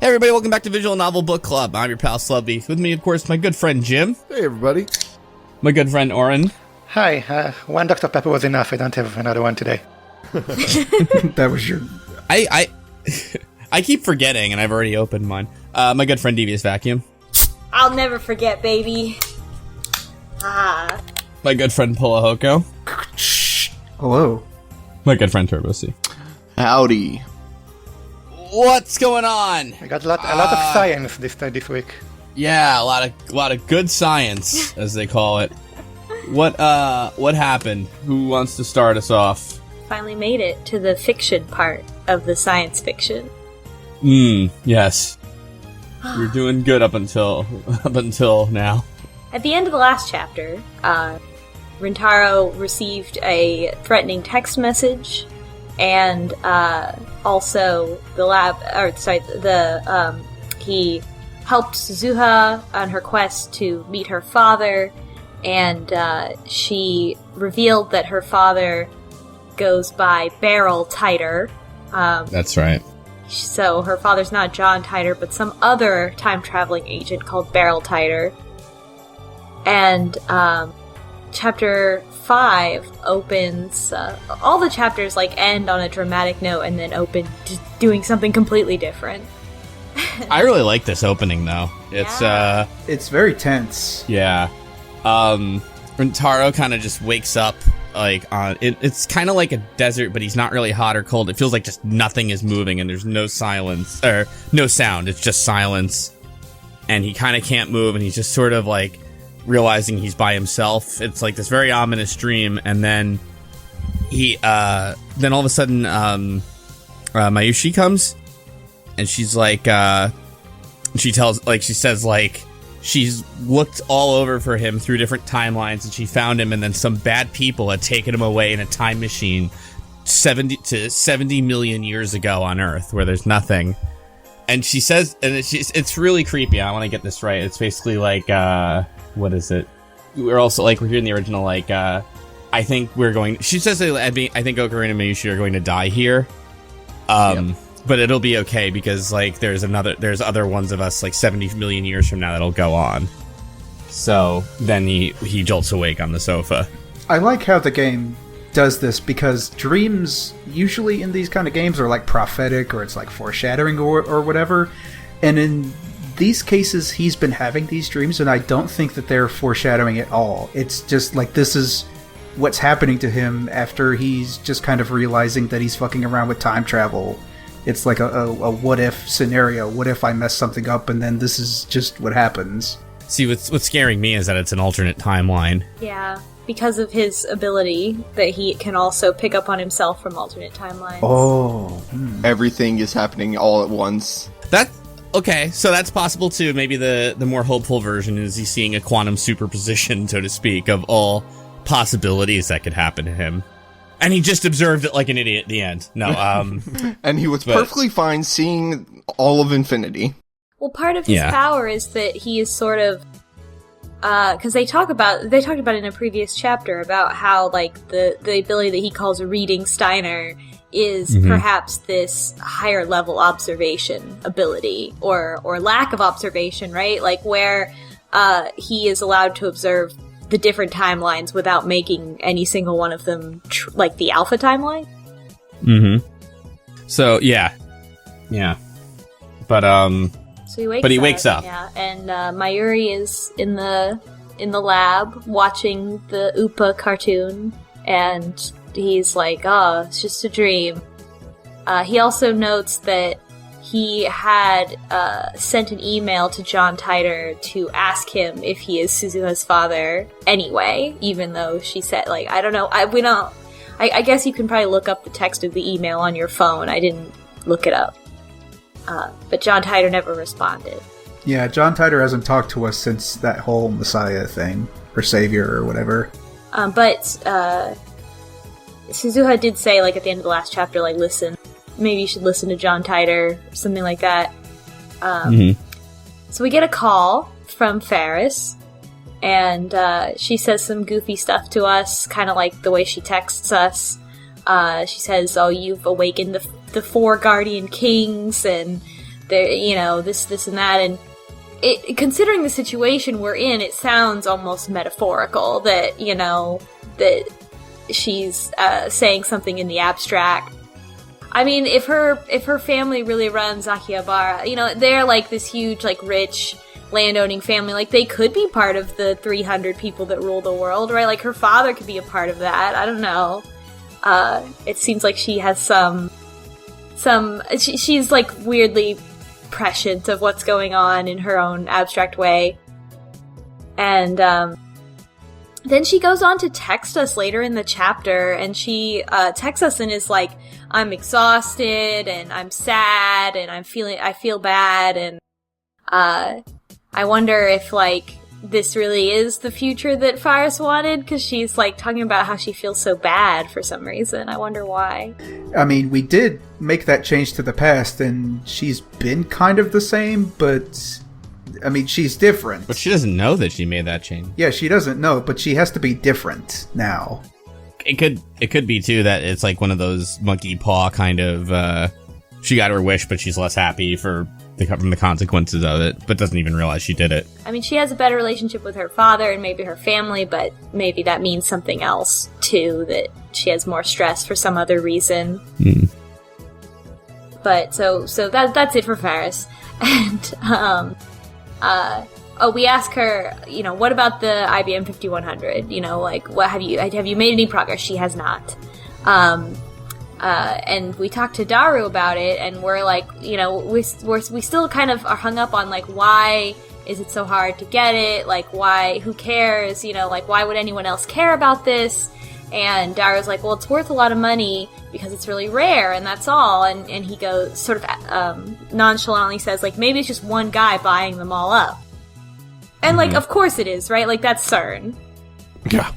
Hey everybody, welcome back to Visual Novel Book Club. I'm your pal slowbeef. With me, of course, my good friend Jim. Hey everybody. My good friend Oren. Hi, one Dr. Pepper was enough. I don't have another one today. That was your... I keep forgetting, and I've already opened mine. My good friend Devious Vacuum. I'll never forget, baby. Ah. My good friend Pullahoko. Hello. My good friend TurboC. Howdy. What's going on? I got a lot of science this week. Yeah, a lot of good science, as they call it. What happened? Who wants to start us off? Finally made it to the fiction part of the science fiction. Yes. You're doing good up until now. At the end of the last chapter, Rintaro received a threatening text message, and also he helped Suzuha on her quest to meet her father, and she revealed that her father goes by Barrel Titer. That's right. So her father's not John Titer, but some other time-traveling agent called Barrel Titer. And chapter 5 opens... all the chapters end on a dramatic note and then open to doing something completely different. I really like this opening, though. It's very tense. Yeah. Rintaro kind of just wakes up, it's kind of like a desert, but he's not really hot or cold. It feels like just nothing is moving and there's no silence, or no sound, it's just silence. And he kind of can't move, and he's just sort of realizing he's by himself. It's like this very ominous dream, and then then all of a sudden, Mayushi comes, and she's she's looked all over for him through different timelines, and she found him, and then some bad people had taken him away in a time machine 70 million years ago on Earth, where there's nothing. And she says, and it's really creepy. I want to get this right. It's basically what is it? We're also we're hearing the original, I think we're going... She says, I think Ocarina and Mayushi are going to die here. Yep. But it'll be okay, because there's other ones of us 70 million years from now that'll go on. So then he jolts awake on the sofa. I like how the game does this, because dreams usually in these kind of games are prophetic, or it's foreshadowing or whatever. And in these cases, he's been having these dreams, and I don't think that they're foreshadowing at all. It's just this is what's happening to him after he's just kind of realizing that he's fucking around with time travel. It's like a what-if scenario. What if I mess something up, and then this is just what happens? See, what's scaring me is that it's an alternate timeline. Yeah, because of his ability that he can also pick up on himself from alternate timelines. Oh. Everything is happening all at once. Okay, so that's possible too. Maybe the more hopeful version is he's seeing a quantum superposition, so to speak, of all possibilities that could happen to him. And he just observed it like an idiot at the end. No, and he was perfectly fine seeing all of infinity. Well, part of his power is that he is sort of... because they talked about it in a previous chapter about how, the ability that he calls a reading Steiner is perhaps this higher level observation ability, or lack of observation, right? Where he is allowed to observe the different timelines without making any single one of them the alpha timeline. So yeah, but so he wakes up. Yeah, and Mayuri is in the lab watching the Upa cartoon, and he's it's just a dream. He also notes that he had sent an email to John Titer to ask him if he is Suzuha's father anyway, even though she said, I don't know, I guess you can probably look up the text of the email on your phone. I didn't look it up. But John Titer never responded. Yeah, John Titer hasn't talked to us since that whole Messiah thing, or Savior, or whatever. But Suzuha did say, at the end of the last chapter, listen, maybe you should listen to John Titer, or something like that. So we get a call from Farris, and she says some goofy stuff to us, kind of like the way she texts us. She says, "Oh, you've awakened the 4 guardian kings," and this and that, and considering the situation we're in, it sounds almost metaphorical that, that she's saying something in the abstract. I mean, if her family really runs Akihabara, they're like this huge, like, rich landowning family. Like, they could be part of the 300 people that rule the world, right? Like, her father could be a part of that. I don't know. It seems like she has she's like weirdly prescient of what's going on in her own abstract way. And then she goes on to text us later in the chapter, and she texts us and is like, I'm exhausted, and I'm sad, and I feel bad, and I wonder if, like, this really is the future that Farris wanted, because she's, like, talking about how she feels so bad for some reason. I wonder why. I mean, we did make that change to the past, and she's been kind of the same, but, I mean, she's different. But she doesn't know that she made that change. Yeah, she doesn't know, but she has to be different now. It could be, too, that it's like one of those monkey paw kind of, she got her wish, but she's less happy from the consequences of it, but doesn't even realize she did it. I mean, she has a better relationship with her father and maybe her family, but maybe that means something else, too, that she has more stress for some other reason. But, so that's it for Farris. And, we ask her, what about the IBM 5100? Like, what have you made any progress? She has not. And we talked to Daru about it, and we're like, we still kind of are hung up on, like, why is it so hard to get it? Like, why? Who cares? Like, why would anyone else care about this? And Daru's like, well, it's worth a lot of money because it's really rare, and that's all. And he goes, sort of nonchalantly says, like, maybe it's just one guy buying them all up. And, like, of course it is, right? Like, that's CERN. Yeah.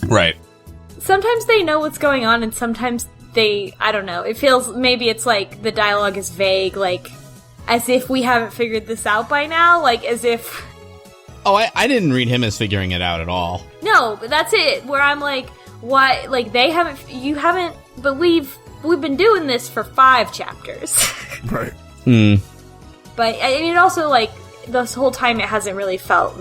Right. Sometimes they know what's going on, and sometimes I don't know. It feels, maybe it's like the dialogue is vague, like, as if we haven't figured this out by now, like, as if... Oh, I didn't read him as figuring it out at all. No, but that's it, where I'm like, why, like, you haven't, but we've been doing this for 5 chapters. Right. But, I mean, also, like, this whole time it hasn't really felt,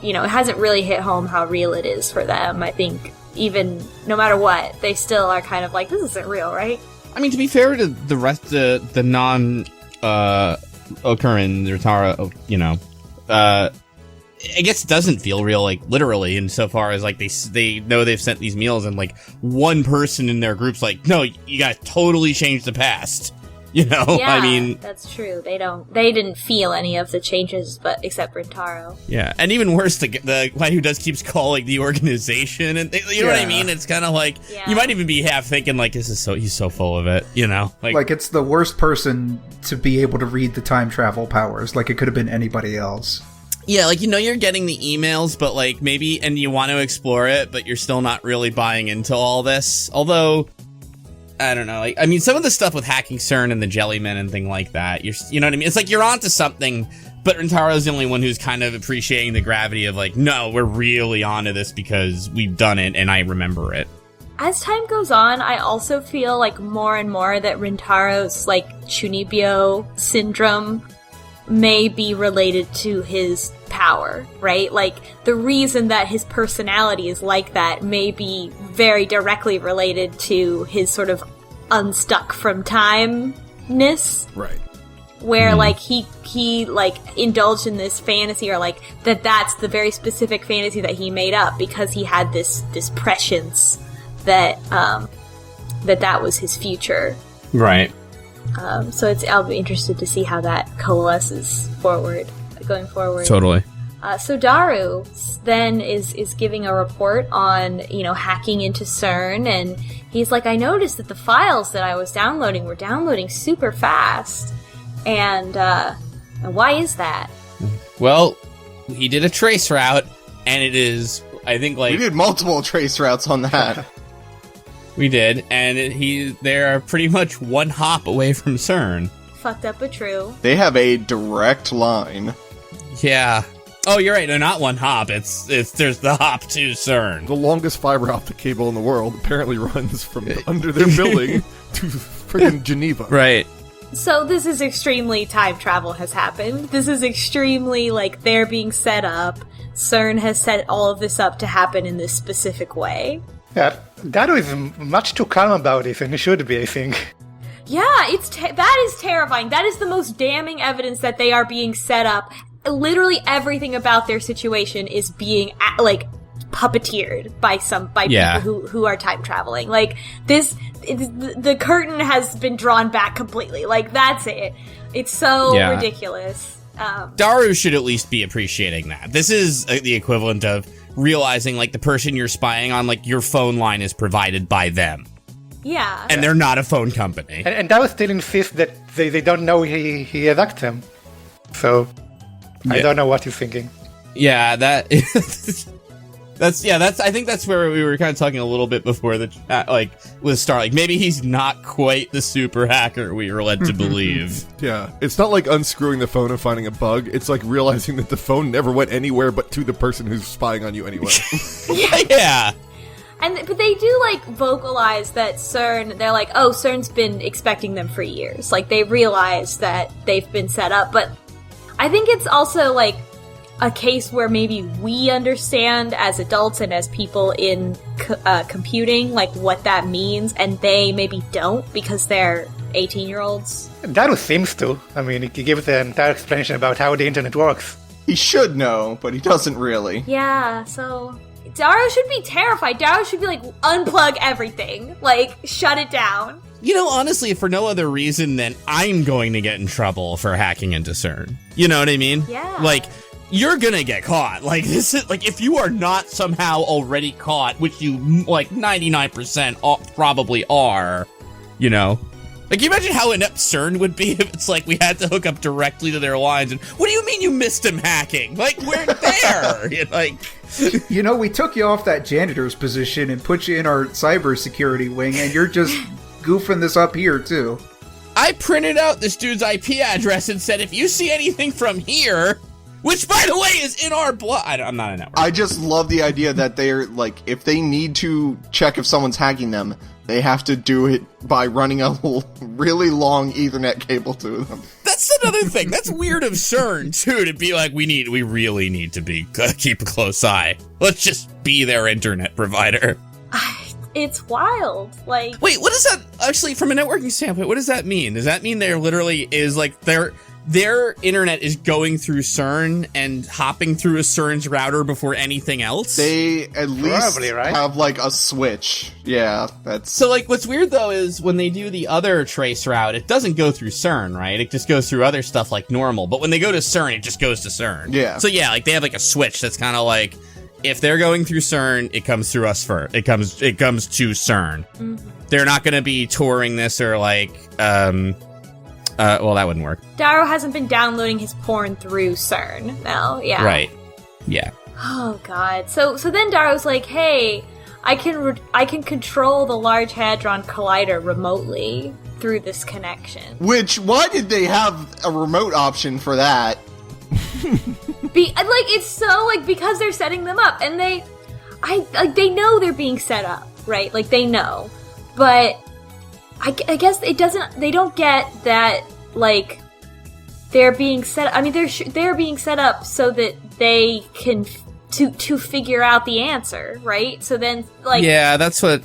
it hasn't really hit home how real it is for them, I think. Even no matter what, they still are kind of like, this isn't real, right? I mean, to be fair to the rest of the non Oker and Rintaro, I guess it doesn't feel real, like, literally, insofar as, like, they know they've sent these meals, and, like, one person in their group's like, no, you guys totally changed the past. Yeah, I mean, that's true. They didn't feel any of the changes, but except Rintaro. Yeah, and even worse, the guy who keeps calling the organization, and you know what I mean. It's kind of like you might even be half thinking like, he's so full of it, like it's the worst person to be able to read the time travel powers. Like, it could have been anybody else. Yeah, like, you're getting the emails, but, like, maybe, and you want to explore it, but you're still not really buying into all this. Although, I don't know, like, I mean, some of the stuff with hacking CERN and the Jellymen and thing like that, you know what I mean? It's like you're onto something, but Rintaro's the only one who's kind of appreciating the gravity of, like, no, we're really onto this because we've done it and I remember it. As time goes on, I also feel like more and more that Rintaro's, like, Chunibyo syndrome may be related to his power, right? Like, the reason that his personality is like that may be very directly related to his sort of unstuck from time-ness. Right. Where, like, he like, indulged in this fantasy, or, like, that's the very specific fantasy that he made up because he had this prescience that, that was his future. Right. So I'll be interested to see how that coalesces going forward. Totally. So Daru then is giving a report on, hacking into CERN, and he's like, I noticed that the files that I was downloading were downloading super fast. And why is that? Well, he did a trace route, and it is, I think, like... We did multiple trace routes on that. We did, and they're pretty much one hop away from CERN. Fucked up but true. They have a direct line. Yeah. Oh, you're right. They're not one hop. There's the hop to CERN. The longest fiber optic cable in the world apparently runs from under their building to friggin' Geneva. Right. So this is extremely time travel has happened. This is extremely, like, they're being set up. CERN has set all of this up to happen in this specific way. Yeah, Daru is much too calm about it, and he should be, I think. Yeah, that is terrifying. That is the most damning evidence that they are being set up. Literally everything about their situation is being, like, puppeteered by people who are time traveling. Like, the curtain has been drawn back completely. Like, that's it. It's so ridiculous. Daru should at least be appreciating that. This is the equivalent of realizing, like, the person you're spying on, like, your phone line is provided by them. Yeah. And they're not a phone company. And Daru still insists that they don't know he attacked them. So, I don't know what he's thinking. Yeah, I think that's where we were kind of talking a little bit before the chat, like, with Star. Like, maybe he's not quite the super hacker we were led to believe. Yeah, it's not like unscrewing the phone and finding a bug. It's like realizing that the phone never went anywhere but to the person who's spying on you anyway. Yeah. But they do, like, vocalize that CERN, they're like, oh, CERN's been expecting them for years. Like, they realize that they've been set up. But I think it's also, like, a case where maybe we understand as adults and as people in computing, like, what that means, and they maybe don't because they're 18-year-olds. Daru seems to. I mean, he gives the entire explanation about how the internet works. He should know, but he doesn't really. Yeah, so Daru should be terrified. Daru should be like, unplug everything. Like, shut it down. You know, honestly, for no other reason than I'm going to get in trouble for hacking into CERN. You know what I mean? Yeah. Like, you're gonna get caught. Like, this is, like, if you are not somehow already caught, which you, like, 99% probably are, you know? Like, can you imagine how inept CERN would be if it's like we had to hook up directly to their lines and, what do you mean you missed him hacking? Like, we're there! You're like... You know, we took you off that janitor's position and put you in our cybersecurity wing, and you're just goofing this up here, too. I printed out this dude's IP address and said, if you see anything from here... Which, by the way, is in our blood. I'm not a network. I just love the idea that they're, like, if they need to check if someone's hacking them, they have to do it by running a really long Ethernet cable to them. That's another thing. That's weird of CERN, too, to be like, we really need to keep a close eye. Let's just be their internet provider. It's wild. Like, wait, what does that, actually, from a networking standpoint, what does that mean? Does that mean there literally is, like, their internet is going through CERN and hopping through a CERN's router before anything else? They at least Probably, right? have, like, a switch. Yeah, that's... So, like, what's weird, though, is when they do the other trace route, it doesn't go through CERN, right? It just goes through other stuff like normal. But when they go to CERN, it just goes to CERN. Yeah. So, yeah, like, they have, like, a switch that's kind of like, if they're going through CERN, it comes through us first. It comes to CERN. Mm-hmm. They're not going to be touring this or, like, well, that wouldn't work. Daru hasn't been downloading his porn through CERN now, yeah. Right. Yeah. Oh, God. So then Daru's like, hey, I can control the Large Hadron Collider remotely through this connection. Which, why did they have a remote option for that? It's so, like, because they're setting them up, and they know they're being set up, right? Like, they know. But I guess they don't get that, like, they're being set, I mean, they're being set up so that they can, to figure out the answer, right? So then, like... Yeah, that's what...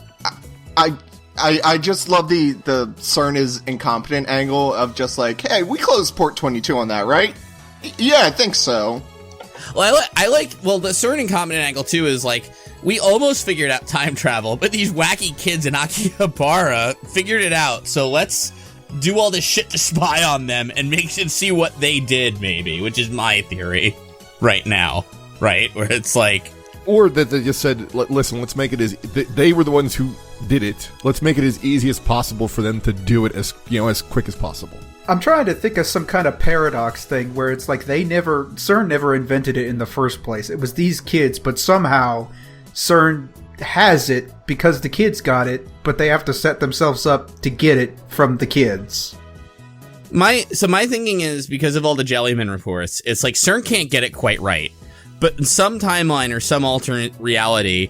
I just love the CERN is incompetent angle of just like, hey, we closed port 22 on that, right? Yeah, I think so. Well, the CERN incompetent angle, too, is like, we almost figured out time travel, but these wacky kids in Akihabara figured it out, so let's do all this shit to spy on them and see what they did, maybe, which is my theory right now, right? Where it's like... Or that they just said, listen, let's make it as... They were the ones who did it. Let's make it as easy as possible for them to do it as quick as possible. I'm trying to think of some kind of paradox thing where it's like CERN never invented it in the first place. It was these kids, but somehow CERN has it because the kids got it, but they have to set themselves up to get it from the kids. My thinking is, because of all the Jellyman reports, it's like CERN can't get it quite right. But in some timeline or some alternate reality,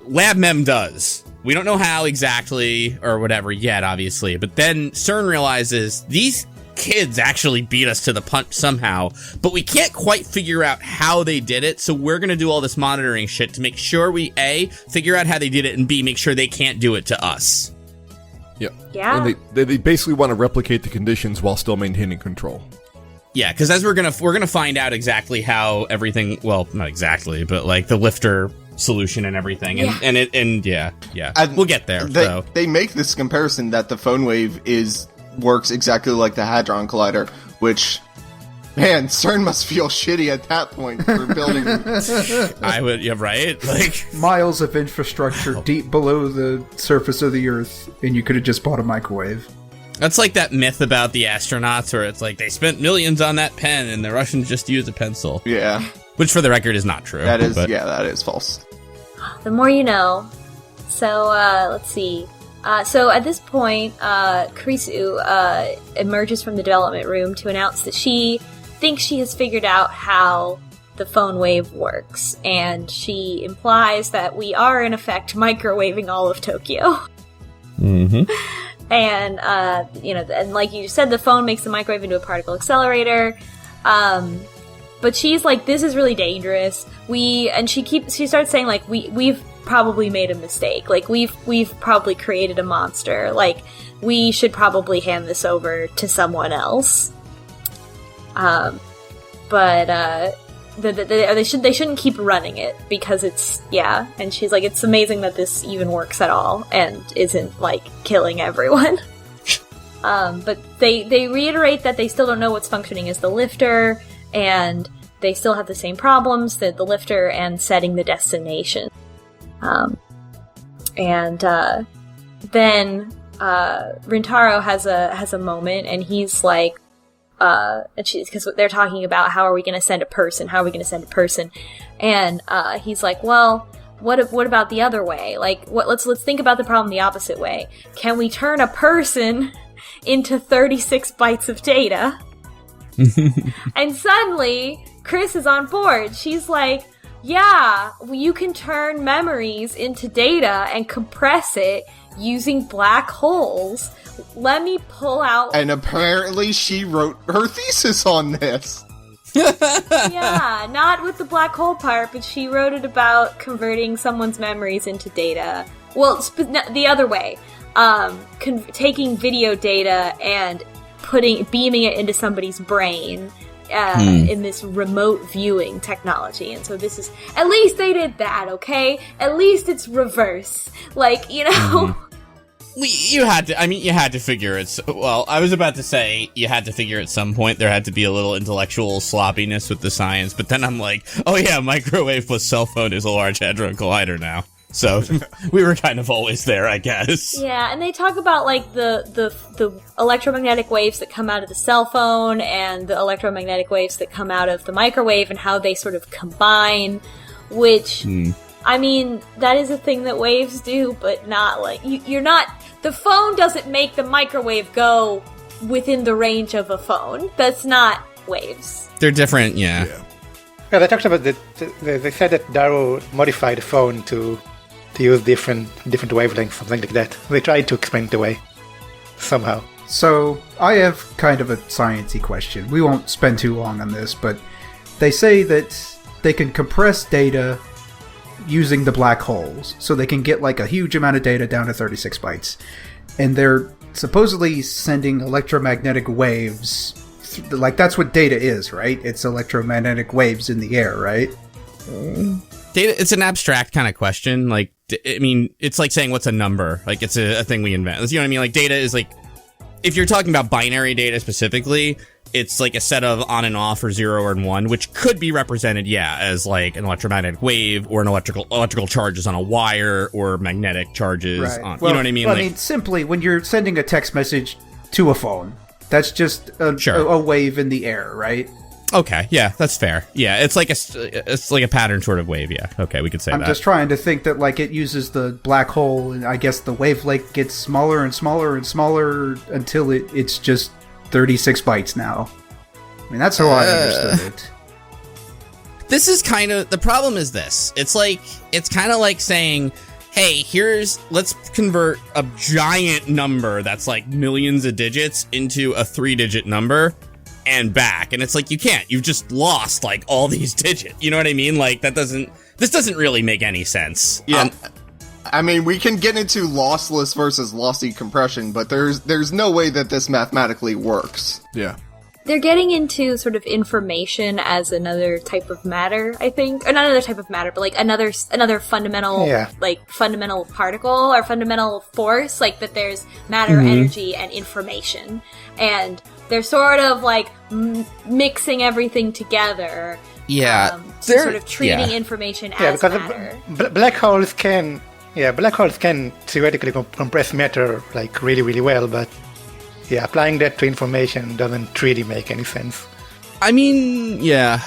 LabMem does. We don't know how exactly or whatever yet, obviously. But then CERN realizes these kids actually beat us to the punch somehow, but we can't quite figure out how they did it. So we're going to do all this monitoring shit to make sure we, A, figure out how they did it, and B, make sure they can't do it to us. Yeah. Yeah. And they basically want to replicate the conditions while still maintaining control. Yeah, because as we're gonna find out exactly how everything, well, not exactly, but like the lifter solution and everything, and we'll get there. They make this comparison that the phone wave works exactly like the Hadron Collider, which, man, CERN must feel shitty at that point for building. I would, yeah, right? Like miles of infrastructure deep below the surface of the Earth, and you could have just bought a microwave. That's like that myth about the astronauts where it's like they spent millions on that pen and the Russians just used a pencil. Yeah. Which, for the record, is not true. That is false. The more you know. So, let's see. So at this point, Kurisu emerges from the development room to announce that she thinks she has figured out how the phone wave works. And she implies that we are, in effect, microwaving all of Tokyo. Mm-hmm. And, and like you said, the phone makes the microwave into a particle accelerator. But she's like, this is really dangerous. She starts saying, like, we've probably made a mistake. Like, we've probably created a monster. Like, we should probably hand this over to someone else. They shouldn't keep running it because it's, and she's like, it's amazing that this even works at all and isn't, like, killing everyone. But they reiterate that they still don't know what's functioning as the lifter, and they still have the same problems, the lifter and setting the destination. Then Rintaro has a moment, and he's like, because they're talking about how are we going to send a person, and he's like, well, what about the other way? Like, let's think about the problem the opposite way. Can we turn a person into 36 bytes of data? And suddenly Chris is on board. She's like, yeah, you can turn memories into data and compress it using black holes. Let me pull out... And apparently she wrote her thesis on this. Yeah, not with the black hole part, but she wrote it about converting someone's memories into data. Well, the other way. Taking video data and beaming it into somebody's brain in this remote viewing technology. And so this is... At least they did that, okay? At least it's reverse. Like, you know... Mm-hmm. You had to figure it. Well, I was about to say you had to figure at some point there had to be a little intellectual sloppiness with the science, but then I'm like, oh yeah, microwave plus cell phone is a large hadron collider now. So we were kind of always there, I guess. Yeah, and they talk about like the electromagnetic waves that come out of the cell phone and the electromagnetic waves that come out of the microwave and how they sort of combine, which I mean, that is a thing that waves do, but not like you're not. The phone doesn't make the microwave go within the range of a phone. That's not waves. They're different, yeah. Yeah, they talked about they said that Darrow modified the phone to use different wavelengths, something like that. They tried to explain it away somehow. So I have kind of a sciencey question. We won't spend too long on this, but they say that they can compress data using the black holes, so they can get like a huge amount of data down to 36 bytes. And they're supposedly sending electromagnetic waves, like that's what data is, right? It's electromagnetic waves in the air, right? Data, it's an abstract kind of question. Like, I mean, it's like saying what's a number? Like, it's a thing we invent. You know what I mean? Like, data is like, if you're talking about binary data specifically, it's like a set of on and off or 0 or 1, which could be represented, as like an electromagnetic wave or an electrical charges on a wire or magnetic charges on, you know what I mean? Well, I mean, simply, when you're sending a text message to a phone, that's just a wave in the air, right? Okay, yeah, that's fair. Yeah, it's like a pattern sort of wave, yeah. Okay, we could say that. I'm just trying to think that, like, it uses the black hole, and I guess the wavelength gets smaller and smaller and smaller until it's just 36 bytes now. I mean, that's how I understood it. This is kind of... The problem is this. It's kind of like saying, hey, let's convert a giant number that's like millions of digits into a 3-digit number and back. And it's like, you can't. You've just lost like all these digits. You know what I mean? Like this doesn't really make any sense. Yeah. I mean, we can get into lossless versus lossy compression, but there's no way that this mathematically works. Yeah. They're getting into sort of information as another type of matter, I think. Or not another type of matter, but like another fundamental, like fundamental particle or fundamental force, like that there's matter, energy, and information. And they're sort of like mixing everything together. Yeah. Sort of treating information as matter. Black holes can theoretically compress matter like really, really well, but applying that to information doesn't really make any sense. I mean, yeah.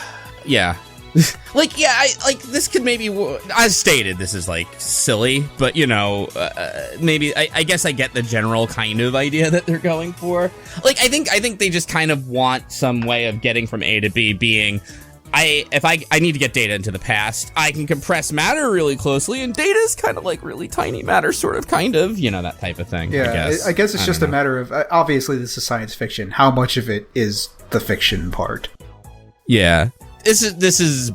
This could maybe, as stated, this is like silly, but maybe I guess I get the general kind of idea that they're going for. Like, I think they just kind of want some way of getting from A to B, being, if I need to get data into the past, I can compress matter really closely, and data is kind of like really tiny matter, kind of, that type of thing. Yeah, I guess it's just a matter of, obviously this is science fiction, how much of it is the fiction part. Yeah. This is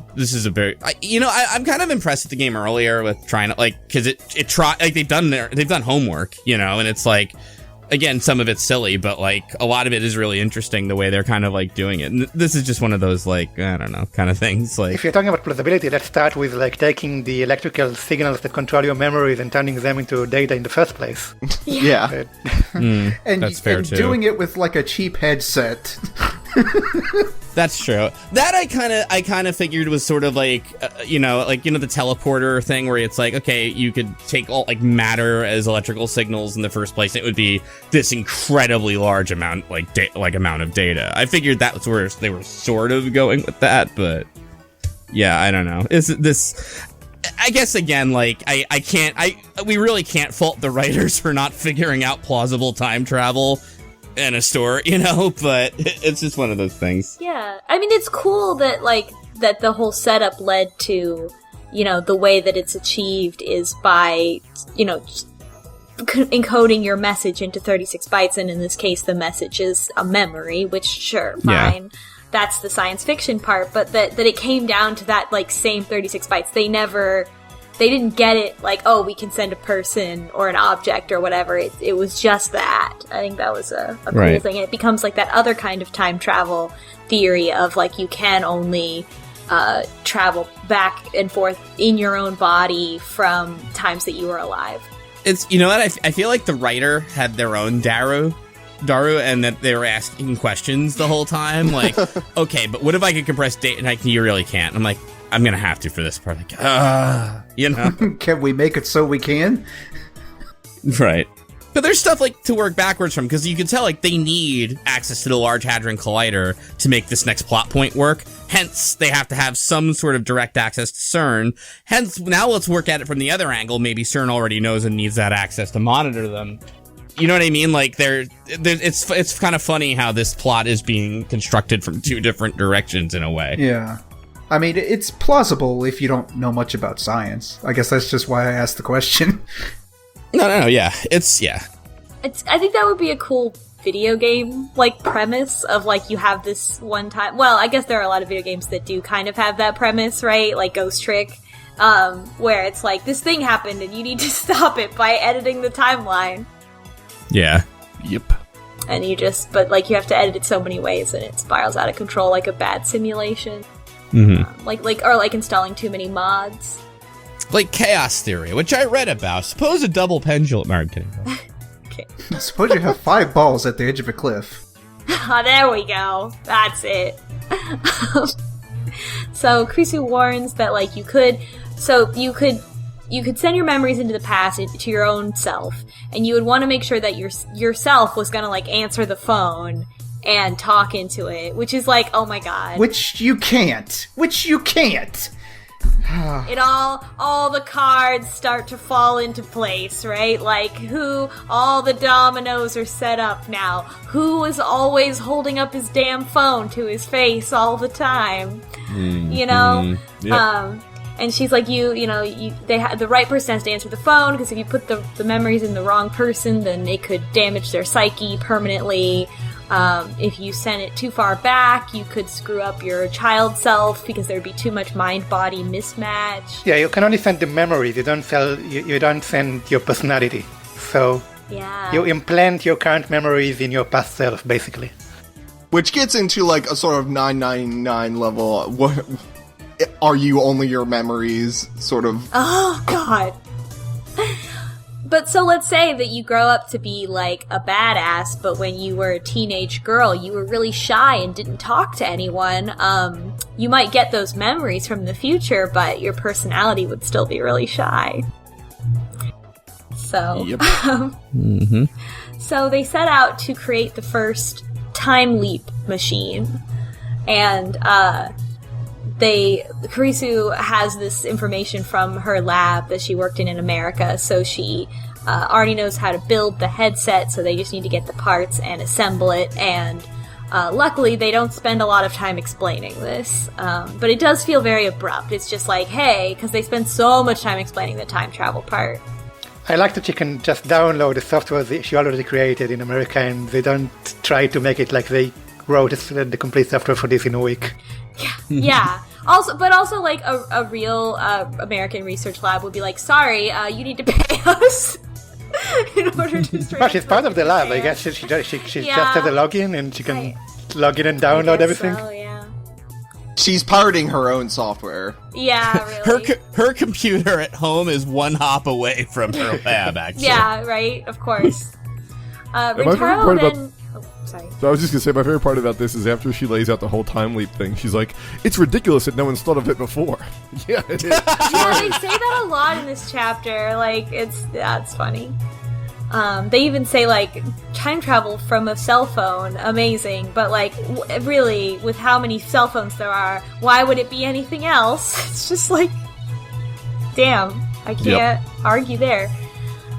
a very, I'm kind of impressed with the game earlier with trying to, like, because they've done homework, and it's like, again, some of it's silly, but like a lot of it is really interesting the way they're kind of like doing it. And this is just one of those, like, I don't know, kind of things. Like, if you're talking about plausibility, let's start with like taking the electrical signals that control your memories and turning them into data in the first place. Yeah. And that's fair too. Doing it with like a cheap headset. That's true. That I kind of figured was sort of like, the teleporter thing where it's like, okay, you could take all like matter as electrical signals in the first place. It would be this incredibly large amount, amount of data. I figured that was where they were sort of going with that, but yeah, I don't know. Is this? I guess again, like we really can't fault the writers for not figuring out plausible time travel in a store, but it's just one of those things. Yeah. I mean, it's cool that, that the whole setup led to, the way that it's achieved is by, encoding your message into 36 bytes, and in this case, the message is a memory, which, sure, fine. Yeah. That's the science fiction part, but that it came down to that, same 36 bytes. They didn't get it like, oh, we can send a person or an object or whatever. It was just that. I think that was a cool thing. And it becomes like that other kind of time travel theory of you can only travel back and forth in your own body from times that you were alive. It's, what, I feel like the writer had their own Daru, and that they were asking questions the whole time. Like, okay, but what if I could compress data? And you really can't. I'm like, I'm going to have to for this part. Can we make it so we can? Right. But there's stuff to work backwards from, because you can tell they need access to the Large Hadron Collider to make this next plot point work. Hence, they have to have some sort of direct access to CERN. Hence, now let's work at it from the other angle. Maybe CERN already knows and needs that access to monitor them. You know what I mean? It's kind of funny how this plot is being constructed from two different directions in a way. Yeah. I mean, it's plausible if you don't know much about science. I guess that's just why I asked the question. No, yeah. I think that would be a cool video game, premise of, you have this one time... Well, I guess there are a lot of video games that do kind of have that premise, right? Like Ghost Trick, where it's this thing happened and you need to stop it by editing the timeline. Yeah. Yep. And you you have to edit it so many ways and it spirals out of control like a bad simulation. Mm-hmm. Or installing too many mods. Like chaos theory, which I read about. Suppose a double pendulum. No, I'm kidding. Okay. Suppose you have 5 balls at the edge of a cliff. Oh, there we go. That's it. So Krisu warns that you could send your memories into the past to your own self, and you would want to make sure that yourself was going to answer the phone and talk into it, which is oh my god. Which you can't. It all the cards start to fall into place, right? All the dominoes are set up now. Who is always holding up his damn phone to his face all the time? Mm-hmm. Yep. And she's like, the right person has to answer the phone, because if you put the memories in the wrong person, then it could damage their psyche permanently. If you send it too far back, you could screw up your child self, because there'd be too much mind-body mismatch. Yeah, you can only send the memories. You don't send your personality. So you implant your current memories in your past self, basically. Which gets into like a sort of 999 level. What are you? Only your memories, sort of. Oh God. But so let's say that you grow up to be like a badass, but when you were a teenage girl, you were really shy and didn't talk to anyone. You might get those memories from the future, but your personality would still be really shy. So, yep. So they set out to create the first time leap machine, and Kurisu has this information from her lab that she worked in America, so she already knows how to build the headset, so they just need to get the parts and assemble it, and luckily they don't spend a lot of time explaining this, but it does feel very abrupt. It's just like, hey, because they spend so much time explaining the time travel part. I like that you can just download the software that she already created in America, and they don't try to make it like they wrote the complete software for this in a week. Yeah. Also, like a real American research lab would be like, sorry, you need to pay us in order to. Well, she's part of the lab. I guess she just has a login, and she can log in and download everything. So, yeah. She's pirating her own software. Yeah, really. Her computer at home is one hop away from her lab, actually. Yeah, right. Of course. Rintaro then. Sorry. So I was just going to say, my favorite part about this is after she lays out the whole time leap thing, she's like, it's ridiculous that no one's thought of it before. Yeah, it is. Yeah, they say that a lot in this chapter. Like, it's funny. They even say, like, time travel from a cell phone, amazing, but, like, really, with how many cell phones there are, why would it be anything else? It's just like, damn, I can't argue there.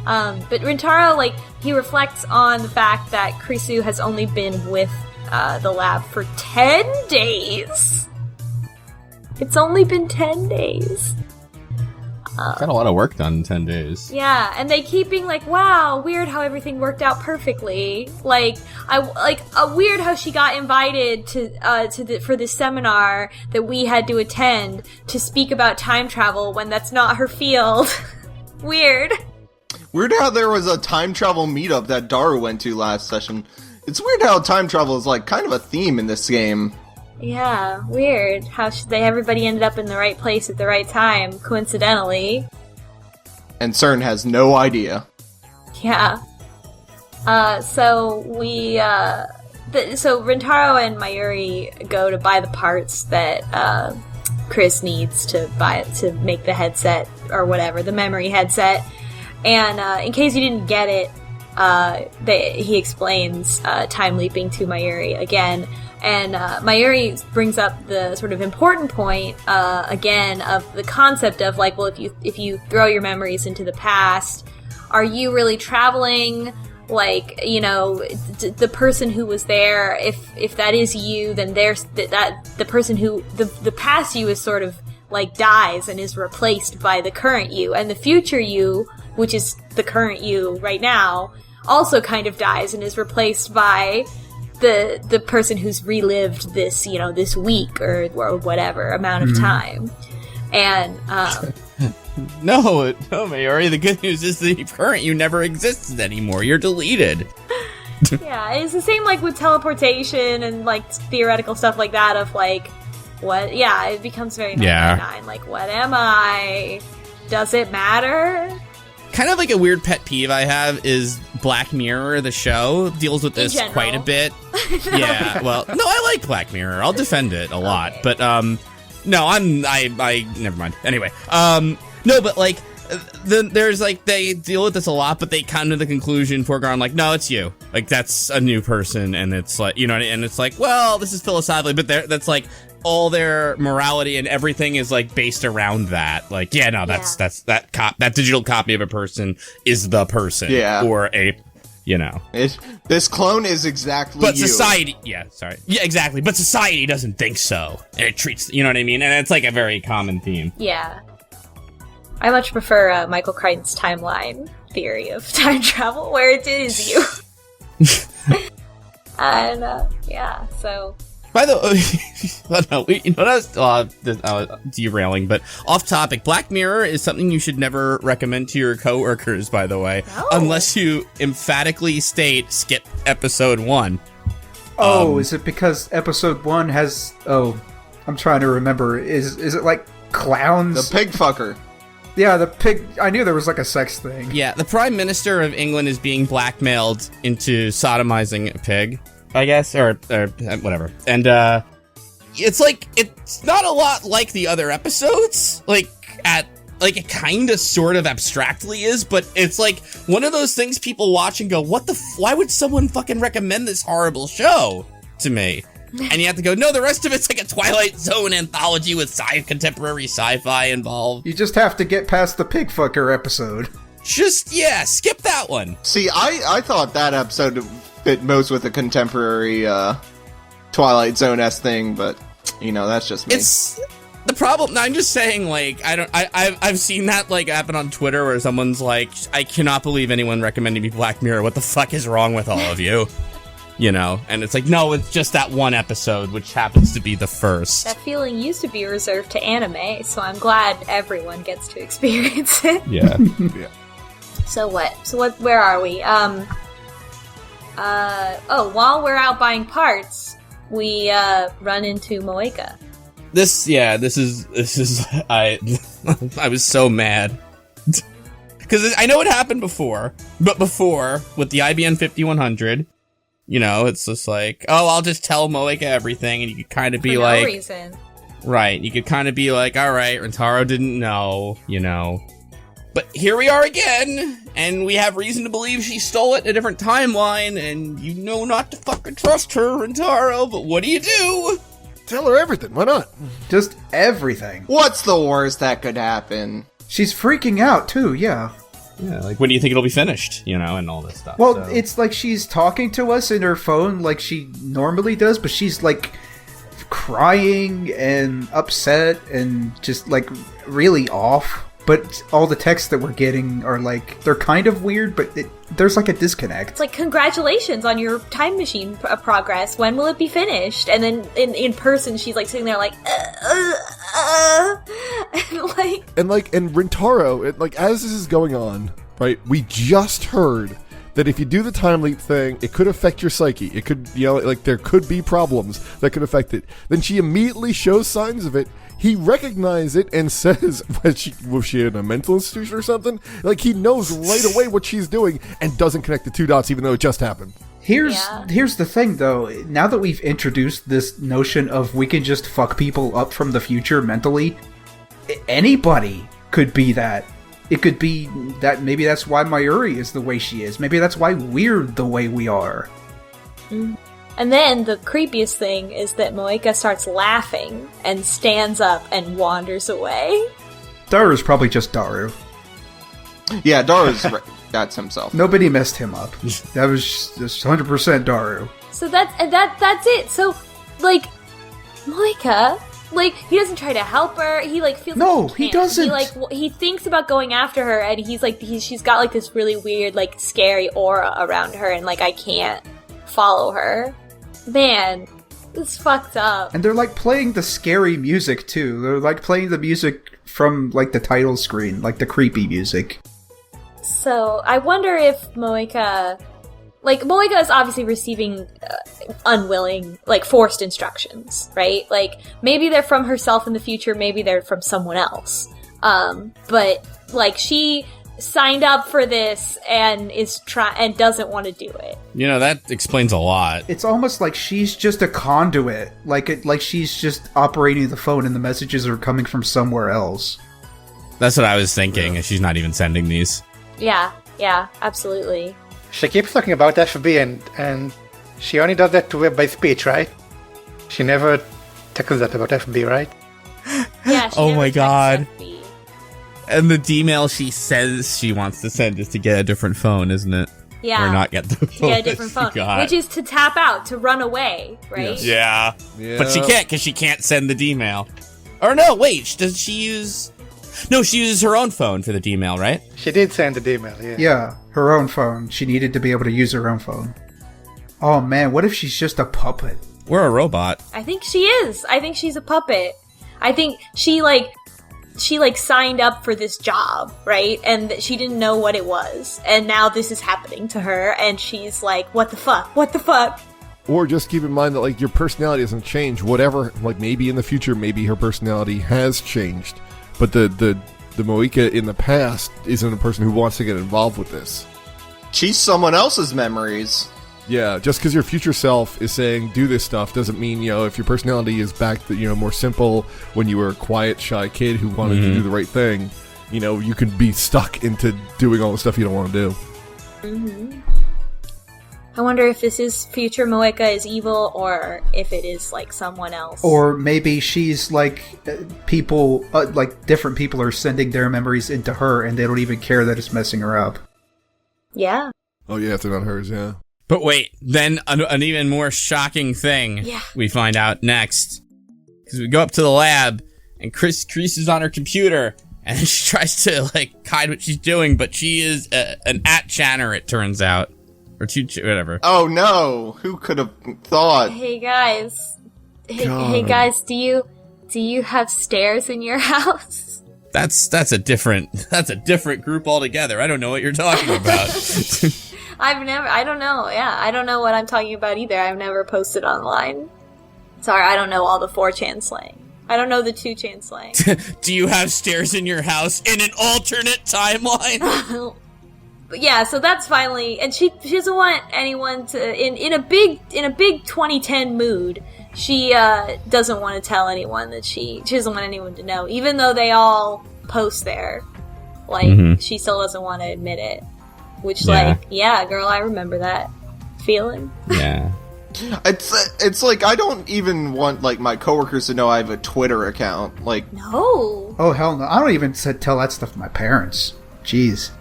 But Rintaro, like, he reflects on the fact that Kurisu has only been with the lab for 10 days. It's only been 10 days. Got a lot of work done in 10 days. Yeah, and they keep being like, wow, weird how everything worked out perfectly. Weird how she got invited for this seminar that we had to attend to speak about time travel when that's not her field. Weird. Weird how there was a time travel meetup that Daru went to last session. It's weird how time travel is like kind of a theme in this game. Yeah, weird how everybody ended up in the right place at the right time, coincidentally. And CERN has no idea. Yeah. So Rintaro and Mayuri go to buy the parts that Chris needs to make the headset or whatever, the memory headset. And in case you didn't get it, he explains time leaping to Mayuri again. And Mayuri brings up the sort of important point again of the concept of like, well, if you throw your memories into the past, are you really traveling? Like, you know, the person who was there, if that is you, then there's that the person who the past you is sort of like dies and is replaced by the current you, and the future you, which is the current you right now, also kind of dies and is replaced by the person who's relived this, you know, this week or whatever amount of time. And No, Mayuri, the good news is the current you never exists anymore. You're deleted. Yeah, it's the same like with teleportation and like theoretical stuff like that of like, what? Yeah, it becomes very 999. Like, what am I? Does it matter? Kind of like a weird pet peeve I have is Black Mirror, the show, deals with this quite a bit. Yeah, well, no, I like Black Mirror. I'll defend it a lot. Okay. But, no, I never mind. Anyway, no, but like, there's like, they deal with this a lot, but they come to the conclusion, foregone, like, no, it's you. Like, that's a new person, and it's like, you know, and it's like, well, this is philosophically, but that's like, all their morality and everything is like based around that. Like, that digital copy of a person is the person. Yeah. Or a You know. This clone is exactly But you. society... Yeah, sorry. Yeah, exactly. But society doesn't think so. And it treats... You know what I mean? And it's like a very common theme. Yeah. I much prefer Michael Crichton's timeline theory of time travel, where it is you. And, yeah, so... By the way, no, you know, I was derailing, but off topic, Black Mirror is something you should never recommend to your coworkers, by the way, unless you emphatically state skip episode 1. Oh, is it because episode 1 has... Oh, I'm trying to remember. Is it like clowns? The pig fucker. Yeah, the pig... I knew there was like a sex thing. Yeah, the Prime Minister of England is being blackmailed into sodomizing a pig, I guess, or whatever. And it's like, it's not a lot like the other episodes. It kind of sort of abstractly is, but it's like one of those things people watch and go, what the why would someone fucking recommend this horrible show to me? And you have to go, no, the rest of it's like a Twilight Zone anthology with contemporary sci-fi involved. You just have to get past the pig fucker episode. Just, yeah, skip that one. See, I thought that episode fit most with a contemporary Twilight Zone-esque thing, but, you know, that's just me. It's the problem. No, I'm just saying, like, I've seen that, like, happen on Twitter where someone's like, I cannot believe anyone recommended me Black Mirror. What the fuck is wrong with all of you? You know, and it's like, no, it's just that one episode, which happens to be the first. That feeling used to be reserved to anime, so I'm glad everyone gets to experience it. Yeah. Yeah. So what, where are we? While we're out buying parts, we, run into Moeka. This is, I was so mad. Because I know it happened before, but before, with the IBM 5100, you know, it's just like, oh, I'll just tell Moeka everything, and you could kind of be like... For no reason. Right, you could kind of be like, alright, Rintaro didn't know, you know. But here we are again, and we have reason to believe she stole it in a different timeline, and you know not to fucking trust her, Rintaro, but what do you do? Tell her everything. Why not? Just everything. What's the worst that could happen? She's freaking out, too, yeah. Yeah, like, when do you think it'll be finished, you know, and all this stuff. Well, so. It's like she's talking to us in her phone like she normally does, but she's, like, crying and upset and just, like, really off. But all the texts that we're getting are, like, they're kind of weird, but there's, like, a disconnect. It's like, congratulations on your time machine progress. When will it be finished? And then in person, she's, like, sitting there, like, And Rintaro, as this is going on, right, we just heard that if you do the time leap thing, it could affect your psyche. It could, you know, like, there could be problems that could affect it. Then she immediately shows signs of it. He recognizes it and says, was she in a mental institution or something? Like, he knows right away what she's doing and doesn't connect the two dots, even though it just happened. Here's the thing, though. Now that we've introduced this notion of we can just fuck people up from the future mentally, anybody could be that. It could be that maybe that's why Mayuri is the way she is. Maybe that's why we're the way we are. And then the creepiest thing is that Moeka starts laughing and stands up and wanders away. Daru's probably just Daru. Yeah, that's himself. Nobody messed him up. That was just 100% Daru. So that's it. So, like, Moeka, like, he doesn't try to help her. He, like, feels no, like he he doesn't. He thinks about going after her, and he's like, she's got, like, this really weird, like, scary aura around her, and, like, I can't follow her. Man, it's fucked up. And they're, like, playing the scary music, too. They're, like, playing the music from, like, the title screen, like, the creepy music. So, I wonder if Moeka... Like, Moeka is obviously receiving unwilling, like, forced instructions, right? Like, maybe they're from herself in the future, maybe they're from someone else. But, like, she signed up for this and and doesn't want to do it. You know, that explains a lot. It's almost like she's just a conduit. Like she's just operating the phone and the messages are coming from somewhere else. That's what I was thinking, and she's not even sending these. Yeah, absolutely. She keeps talking about FB and she only does that by speech, right? She never tackles that about FB, right? Yeah, she Oh never my texts God. FB. And the email she says she wants to send is to get a different phone, isn't it? Yeah. Or not get the phone. Get a different phone. Which is to tap out, to run away, right? Yes. Yeah. But she can't, because she can't send the D-mail. Or no, wait, does she use... No, she uses her own phone for the D-mail, right? She did send the D-mail, yeah. Yeah, her own phone. She needed to be able to use her own phone. Oh man, what if she's just a puppet? We're a robot. I think she is. I think she's a puppet. I think she signed up for this job, right? And she didn't know what it was. And now this is happening to her, and she's like, what the fuck? What the fuck? Or just keep in mind that, like, your personality doesn't change. Whatever, like, maybe in the future, maybe her personality has changed. But the Moeka in the past isn't a person who wants to get involved with this. She's someone else's memories. Yeah, just because your future self is saying do this stuff doesn't mean, if your personality is back to, more simple when you were a quiet, shy kid who wanted to do the right thing, you could be stuck into doing all the stuff you don't want to do. Mm-hmm. I wonder if this is future Moeka is evil, or if it is, like, someone else. Or maybe she's, like, people, different people are sending their memories into her, and they don't even care that it's messing her up. Yeah. Oh, yeah, if they're not hers, yeah. But wait, then an even more shocking thing we find out next. Because we go up to the lab, and Chris is on her computer, and she tries to, like, hide what she's doing, but she is an at-channer, it turns out. Or whatever. Oh no! Who could have thought? Hey guys. Hey guys, do you have stairs in your house? That's a different group altogether. I don't know what you're talking about. I don't know. Yeah, I don't know what I'm talking about either. I've never posted online. Sorry, I don't know all the 4chan slang. I don't know the 2chan slang. Do you have stairs in your house in an alternate timeline? But yeah, so that's finally, and she doesn't want anyone to, in a big 2010 mood, she doesn't want to tell anyone that she doesn't want anyone to know, even though they all post there. Like, she still doesn't want to admit it. Which, yeah, girl, I remember that feeling. Yeah. It's like, I don't even want, like, my coworkers to know I have a Twitter account. Like, no. Oh, hell no. I don't even tell that stuff to my parents. Jeez.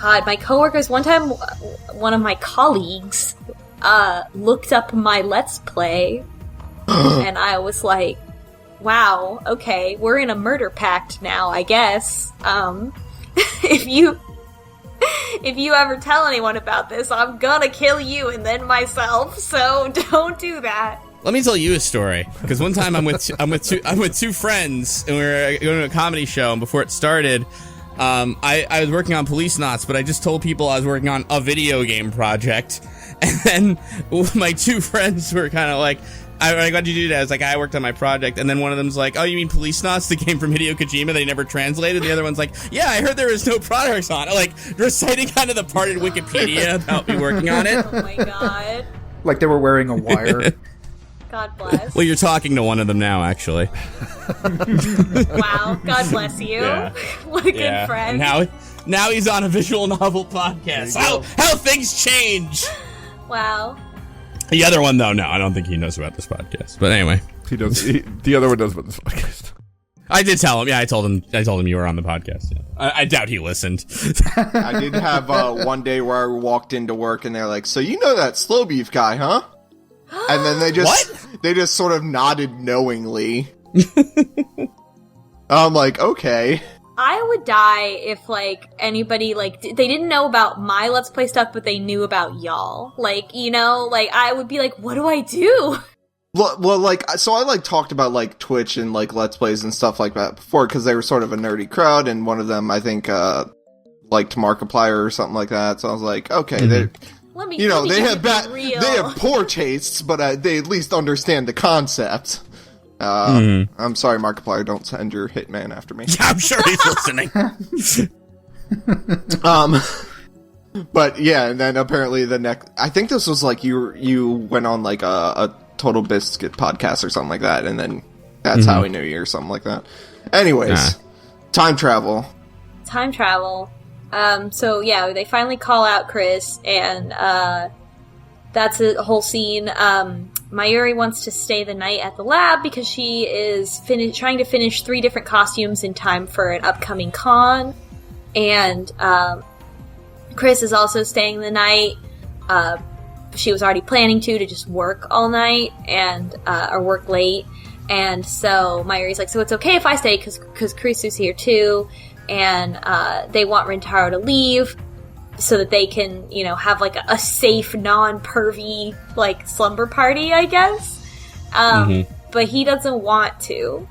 God, my coworkers, one time, one of my colleagues, looked up my Let's Play, and I was like, wow, okay, we're in a murder pact now, I guess. If you ever tell anyone about this, I'm gonna kill you and then myself, so don't do that. Let me tell you a story, because one time I'm with two friends, and we were going to a comedy show, and before it started, I was working on Police Knots, but I just told people I was working on a video game project. And then my two friends were kind of like, I got you to do that. I was like, I worked on my project. And then one of them's like, oh, you mean Police Knots, the game from Hideo Kojima they never translated? The other one's like, yeah, I heard there was no products on it. Like, reciting kind of the part in Wikipedia about me working on it. Oh my god. Like they were wearing a wire. God bless. Well, you're talking to one of them now, actually. Wow, God bless you. Yeah. What a good friend. Now he's on a visual novel podcast. How things change. Wow. The other one, though, no, I don't think he knows about this podcast. But anyway, he does. The other one knows about this podcast. I did tell him. Yeah, I told him you were on the podcast. Yeah. I doubt he listened. I did have one day where I walked into work and they're like, "So you know that slow beef guy, huh?" And then they just sort of nodded knowingly. I'm like, okay. I would die if, like, anybody, like, they didn't know about my Let's Play stuff, but they knew about y'all. Like, you know, like, I would be like, what do I do? Well, like, so I, like, talked about, like, Twitch and, like, Let's Plays and stuff like that before, because they were sort of a nerdy crowd, and one of them, I think, liked Markiplier or something like that, so I was like, okay, they have poor tastes, but they at least understand the concept. I'm sorry, Markiplier, don't send your hitman after me. Yeah, I'm sure he's listening. But yeah, and then apparently the next, I think this was like you went on like a Total Biscuit podcast or something like that, and then that's how we knew you or something like that. Anyways, time travel. So yeah, they finally call out Chris, and that's a whole scene. Mayuri wants to stay the night at the lab because she is trying to finish 3 different costumes in time for an upcoming con. And Chris is also staying the night. she was already planning to just work all night and or work late. And so Mayuri's like, so it's okay if I stay because Kurisu's here too, and they want Rintaro to leave so that they can, have like a safe, non-pervy like slumber party, I guess. But he doesn't want to.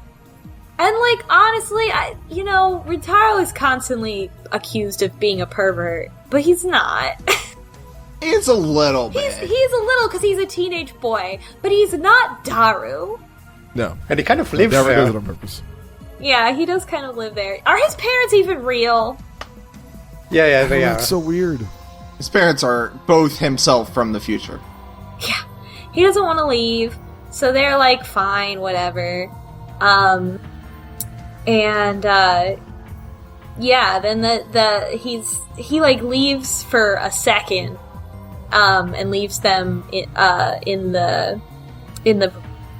And like honestly, Rintaro is constantly accused of being a pervert, but he's not. He's a little bit. He's a little because he's a teenage boy, but he's not Daru. No. And he kind of lives Never there. does it on purpose. Yeah, he does kind of live there. Are his parents even real? Yeah, they are. It's so weird. His parents are both himself from the future. Yeah. He doesn't want to leave, so they're like, fine, whatever. Then he like leaves for a second, and leaves them in the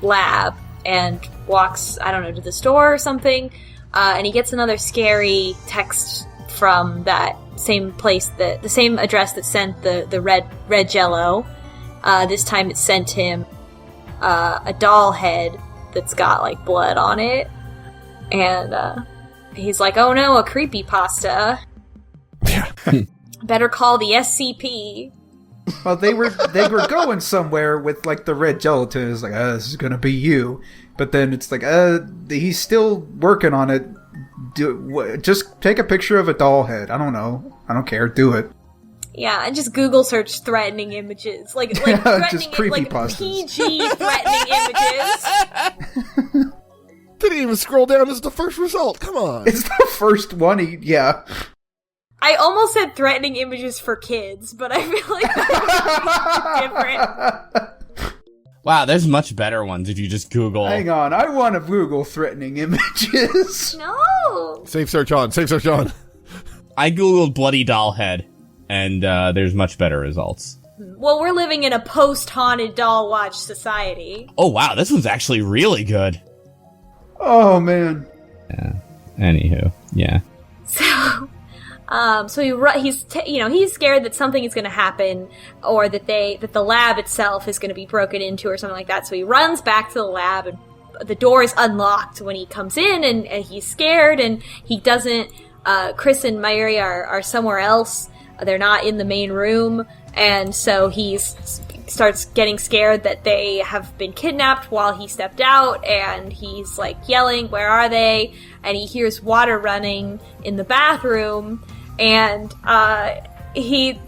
lab and walks, I don't know, to the store or something, and he gets another scary text from that same place, the same address that sent the red jello. This time it sent him a doll head that's got like blood on it, and he's like, oh no, a creepypasta. Yeah. Better call the SCP. Well, they were going somewhere with like the red gelatin. It's like, this is gonna be you. But then it's like, he's still working on it. Just take a picture of a doll head. I don't know. I don't care. Do it. Yeah, and just Google search threatening images, like threatening, just creepypastas. PG threatening images. Didn't even scroll down as the first result. Come on. It's the first one. Yeah. I almost said threatening images for kids, but I feel like that would be different. Wow, there's much better ones if you just Google. Hang on, I want to Google threatening images. No. Safe search on. I Googled bloody doll head, and there's much better results. Well, we're living in a post-haunted doll watch society. Oh wow, this one's actually really good. Oh man. Yeah. Anywho, yeah. He's scared that something is going to happen, or that the lab itself is going to be broken into, or something like that. So he runs back to the lab, and the door is unlocked when he comes in, and he's scared, and he doesn't. Chris and Mayuri are somewhere else. They're not in the main room, and so he starts getting scared that they have been kidnapped while he stepped out, and he's like yelling, "Where are they?" And he hears water running in the bathroom, and he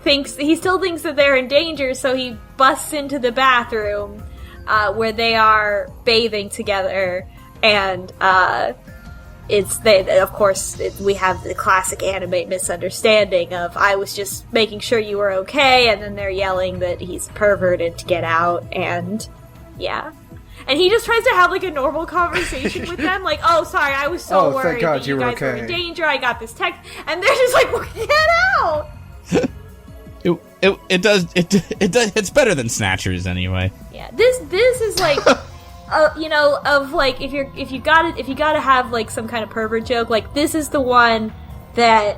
still thinks that they're in danger, so he busts into the bathroom where they are bathing together, and we have the classic anime misunderstanding of, I was just making sure you were okay, and then they're yelling that he's a pervert and to get out, and yeah. And he just tries to have like a normal conversation with them, like, oh, sorry, I was so worried that you guys were in danger, I got this text, and they're just like, well, get out! It's better than Snatchers anyway. Yeah, this is like... of like, if you gotta have like some kind of pervert joke, like this is the one that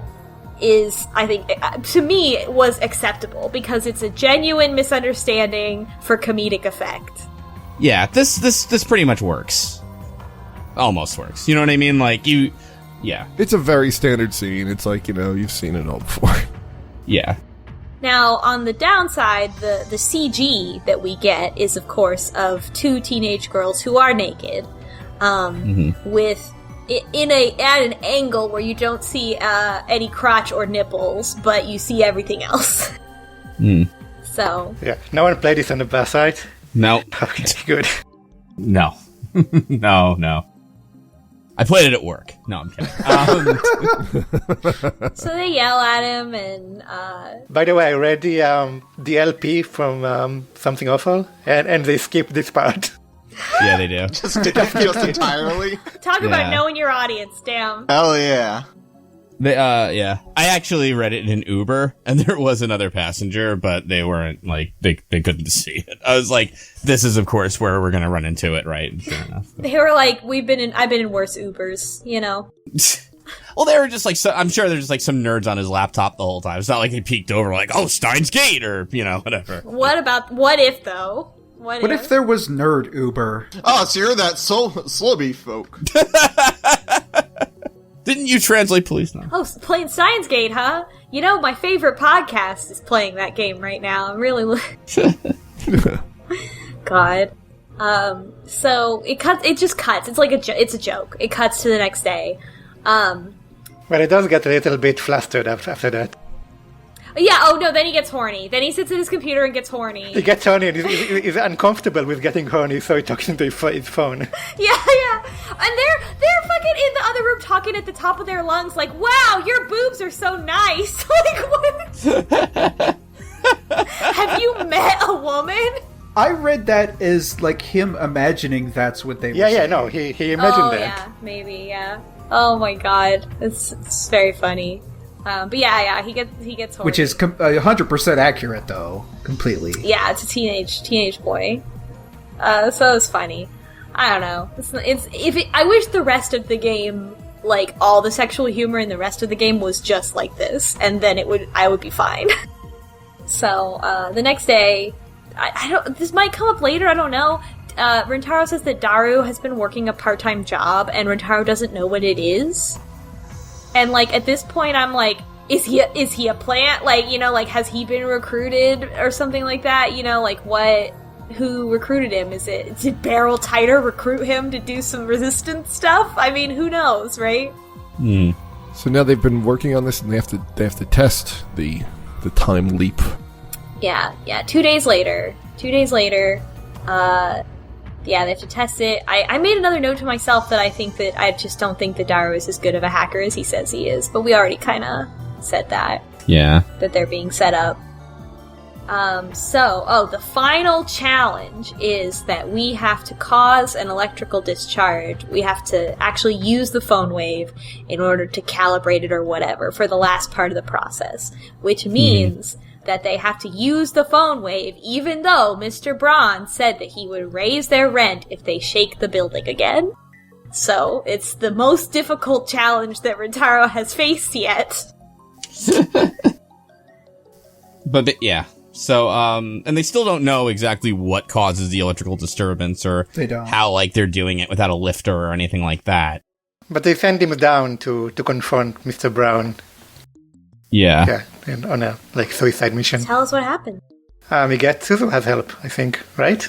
is, I think, to me, was acceptable because it's a genuine misunderstanding for comedic effect. Yeah, this pretty much works. Almost works. You know what I mean? Like yeah. It's a very standard scene. It's like, you've seen it all before. Yeah. Now, on the downside, the CG that we get is, of course, of two teenage girls who are naked, with at an angle where you don't see any crotch or nipples, but you see everything else. So yeah, no one played this on the bus side. No. Okay, good. No, no. I played it at work. No, I'm kidding. So they yell at him, and by the way, I read the LP from Something Awful, and they skipped this part. Yeah, they do. Just entirely. Talk about knowing your audience, damn. Hell yeah. Yeah. I actually read it in an Uber, and there was another passenger, but they weren't, like, they couldn't see it. I was like, this is, of course, where we're gonna run into it, right? Fair enough. They were like, I've been in worse Ubers, Well, they were just like, I'm sure there's just like some nerds on his laptop the whole time. It's not like they peeked over like, oh, Steins Gate or, whatever. What if though? What if there was nerd Uber? Oh, so you're that slowbeef folk. Didn't you translate police now? Oh, playing Steins Gate, huh? My favorite podcast is playing that game right now. I'm really God. So it just cuts. It's like it's a joke. It cuts to the next day. But it does get a little bit flustered after that. Yeah, oh no, then he gets horny. Then he sits at his computer and gets horny. He gets horny and he's uncomfortable with getting horny, so he talks into his phone. Yeah. And they're fucking in the other room talking at the top of their lungs like, wow, your boobs are so nice. Like, what? Have you met a woman? I read that as, like, him imagining that's what they were saying. Yeah, no, he imagined that. Yeah, maybe, yeah. Oh my god. It's very funny. But yeah, he gets horny. Which is 100% accurate, though. Completely. Yeah, it's a teenage boy. So it's funny. I don't know. I wish the rest of the game, like, all the sexual humor in the rest of the game was just like this, and then I would be fine. So, the next day, this might come up later, I don't know. Rintaro says that Daru has been working a part-time job, and Rintaro doesn't know what it is. And, like, at this point, I'm like, is he a plant? Like, has he been recruited or something like that? Like, who recruited him? Did Barrel Titer recruit him to do some resistance stuff? I mean, who knows, right? So now they've been working on this, and they have to test the time leap. Yeah. 2 days later. They have to test it. I made another note to myself that I just don't think that Daru is as good of a hacker as he says he is, but we already kind of said that. Yeah. That they're being set up. The final challenge is that we have to cause an electrical discharge. We have to actually use the phone wave in order to calibrate it or whatever for the last part of the process, which means that they have to use the phone wave even though Mr. Braun said that he would raise their rent if they shake the building again. So, it's the most difficult challenge that Rintaro has faced yet. But yeah. So, and they still don't know exactly what causes the electrical disturbance or how, like, they're doing it without a lifter or anything like that. But they send him down to confront Mr. Brown. Yeah. And on a, suicide mission. Tell us what happened. Suzu has help, I think, right?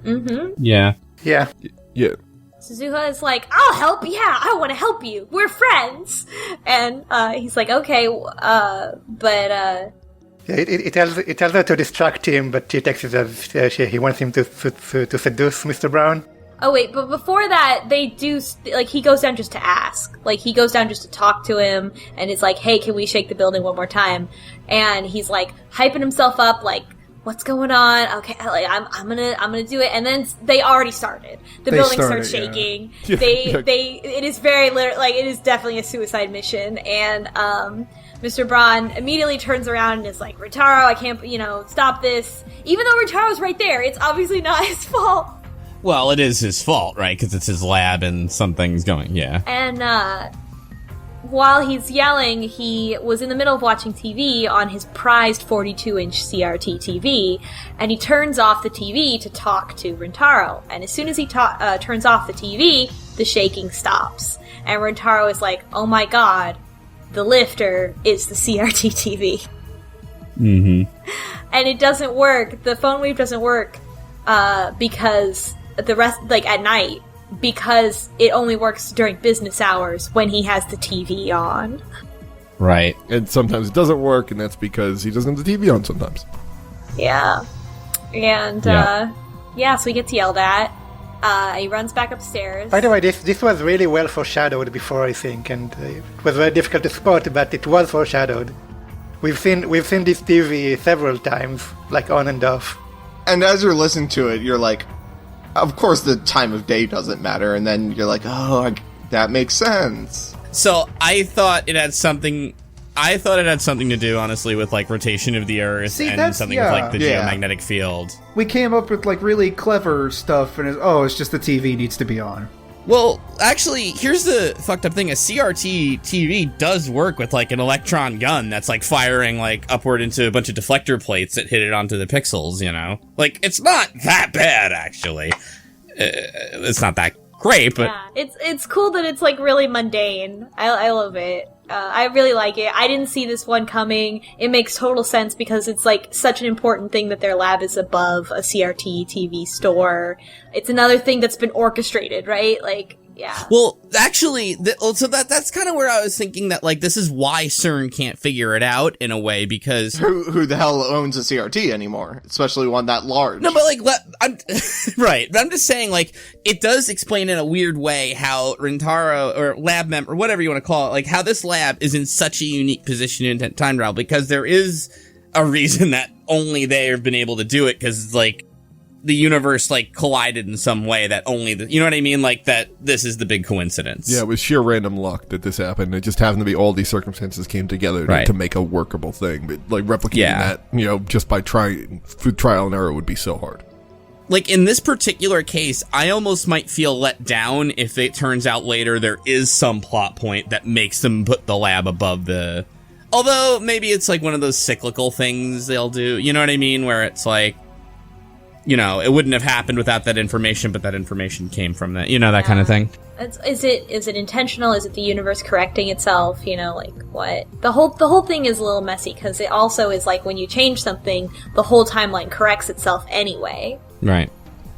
Mm-hmm. Yeah. Yeah. Yeah. Suzuha is like, I'll help, yeah, I want to help you, we're friends! And, he's like, okay, but. Yeah, it tells her to distract him, but she takes it as he wants him to seduce Mr. Brown. Oh wait, but before that, they do, he goes down just to ask. Like, he goes down just to talk to him, and it's like, hey, can we shake the building one more time? And he's, hyping himself up, what's going on? Okay, I'm gonna do it. And then they already started. The building starts shaking. Yeah. It is very, it is definitely a suicide mission, and, Mr. Braun immediately turns around and is like, Rintaro, I can't, stop this. Even though Rintaro's right there, it's obviously not his fault. Well, it is his fault, right? Because it's his lab and something's going, yeah. And, while he's yelling, he was in the middle of watching TV on his prized 42-inch CRT TV, and he turns off the TV to talk to Rintaro. And as soon as he turns off the TV, the shaking stops. And Rintaro is like, oh my god, the lifter is the CRT TV. Mm-hmm. And it doesn't work. The phone wave doesn't work, because the rest, at night, because it only works during business hours when he has the TV on. Right. And sometimes it doesn't work, and that's because he doesn't have the TV on sometimes. Yeah. And, so he gets yelled at. He runs back upstairs. By the way, this was really well foreshadowed before, I think, and it was very difficult to spot, but it was foreshadowed. We've seen this TV several times, on and off. And as you're listening to it, you're like, of course the time of day doesn't matter, and then you're like, oh, that makes sense. So I thought it had something to do, honestly, with rotation of the Earth and something with the geomagnetic field. We came up with really clever stuff, and it's just the TV needs to be on. Well, actually, here's the fucked up thing. A CRT TV does work with, like, an electron gun that's, like, firing, like, upward into a bunch of deflector plates that hit it onto the pixels, you know? Like, it's not that bad, actually. It's not that great, but... Yeah, it's cool that it's, like, really mundane. I love it. I really like it. I didn't see this one coming. It makes total sense because it's, like, such an important thing that their lab is above a CRT TV store. It's another thing that's been orchestrated, right? Like, yeah. Well, actually, so that's kind of where I was thinking that, like, this is why CERN can't figure it out in a way, because... Who the hell owns a CRT anymore? Especially one that large. No, but, like, I'm right. But I'm just saying, like, it does explain in a weird way how Rintaro, or lab member, or whatever you want to call it, like, how this lab is in such a unique position in time travel, because there is a reason that only they have been able to do it, because, like, the universe, like, collided in some way that only you know what I mean? Like, that this is the big coincidence. Yeah, it was sheer random luck that this happened. It just happened to be all these circumstances came together to make a workable thing. But, like, replicating that, you know, just by through trial and error would be so hard. Like, in this particular case, I almost might feel let down if it turns out later there is some plot point that makes them put the lab above the... Although, maybe it's, like, one of those cyclical things they'll do. You know what I mean? Where it's, like... You know, it wouldn't have happened without that information, but that information came from that, you know, that kind of thing. Is it intentional? Is it the universe correcting itself? You know, like, what? The whole thing is a little messy, because it also is like, when you change something, the whole timeline corrects itself anyway. Right.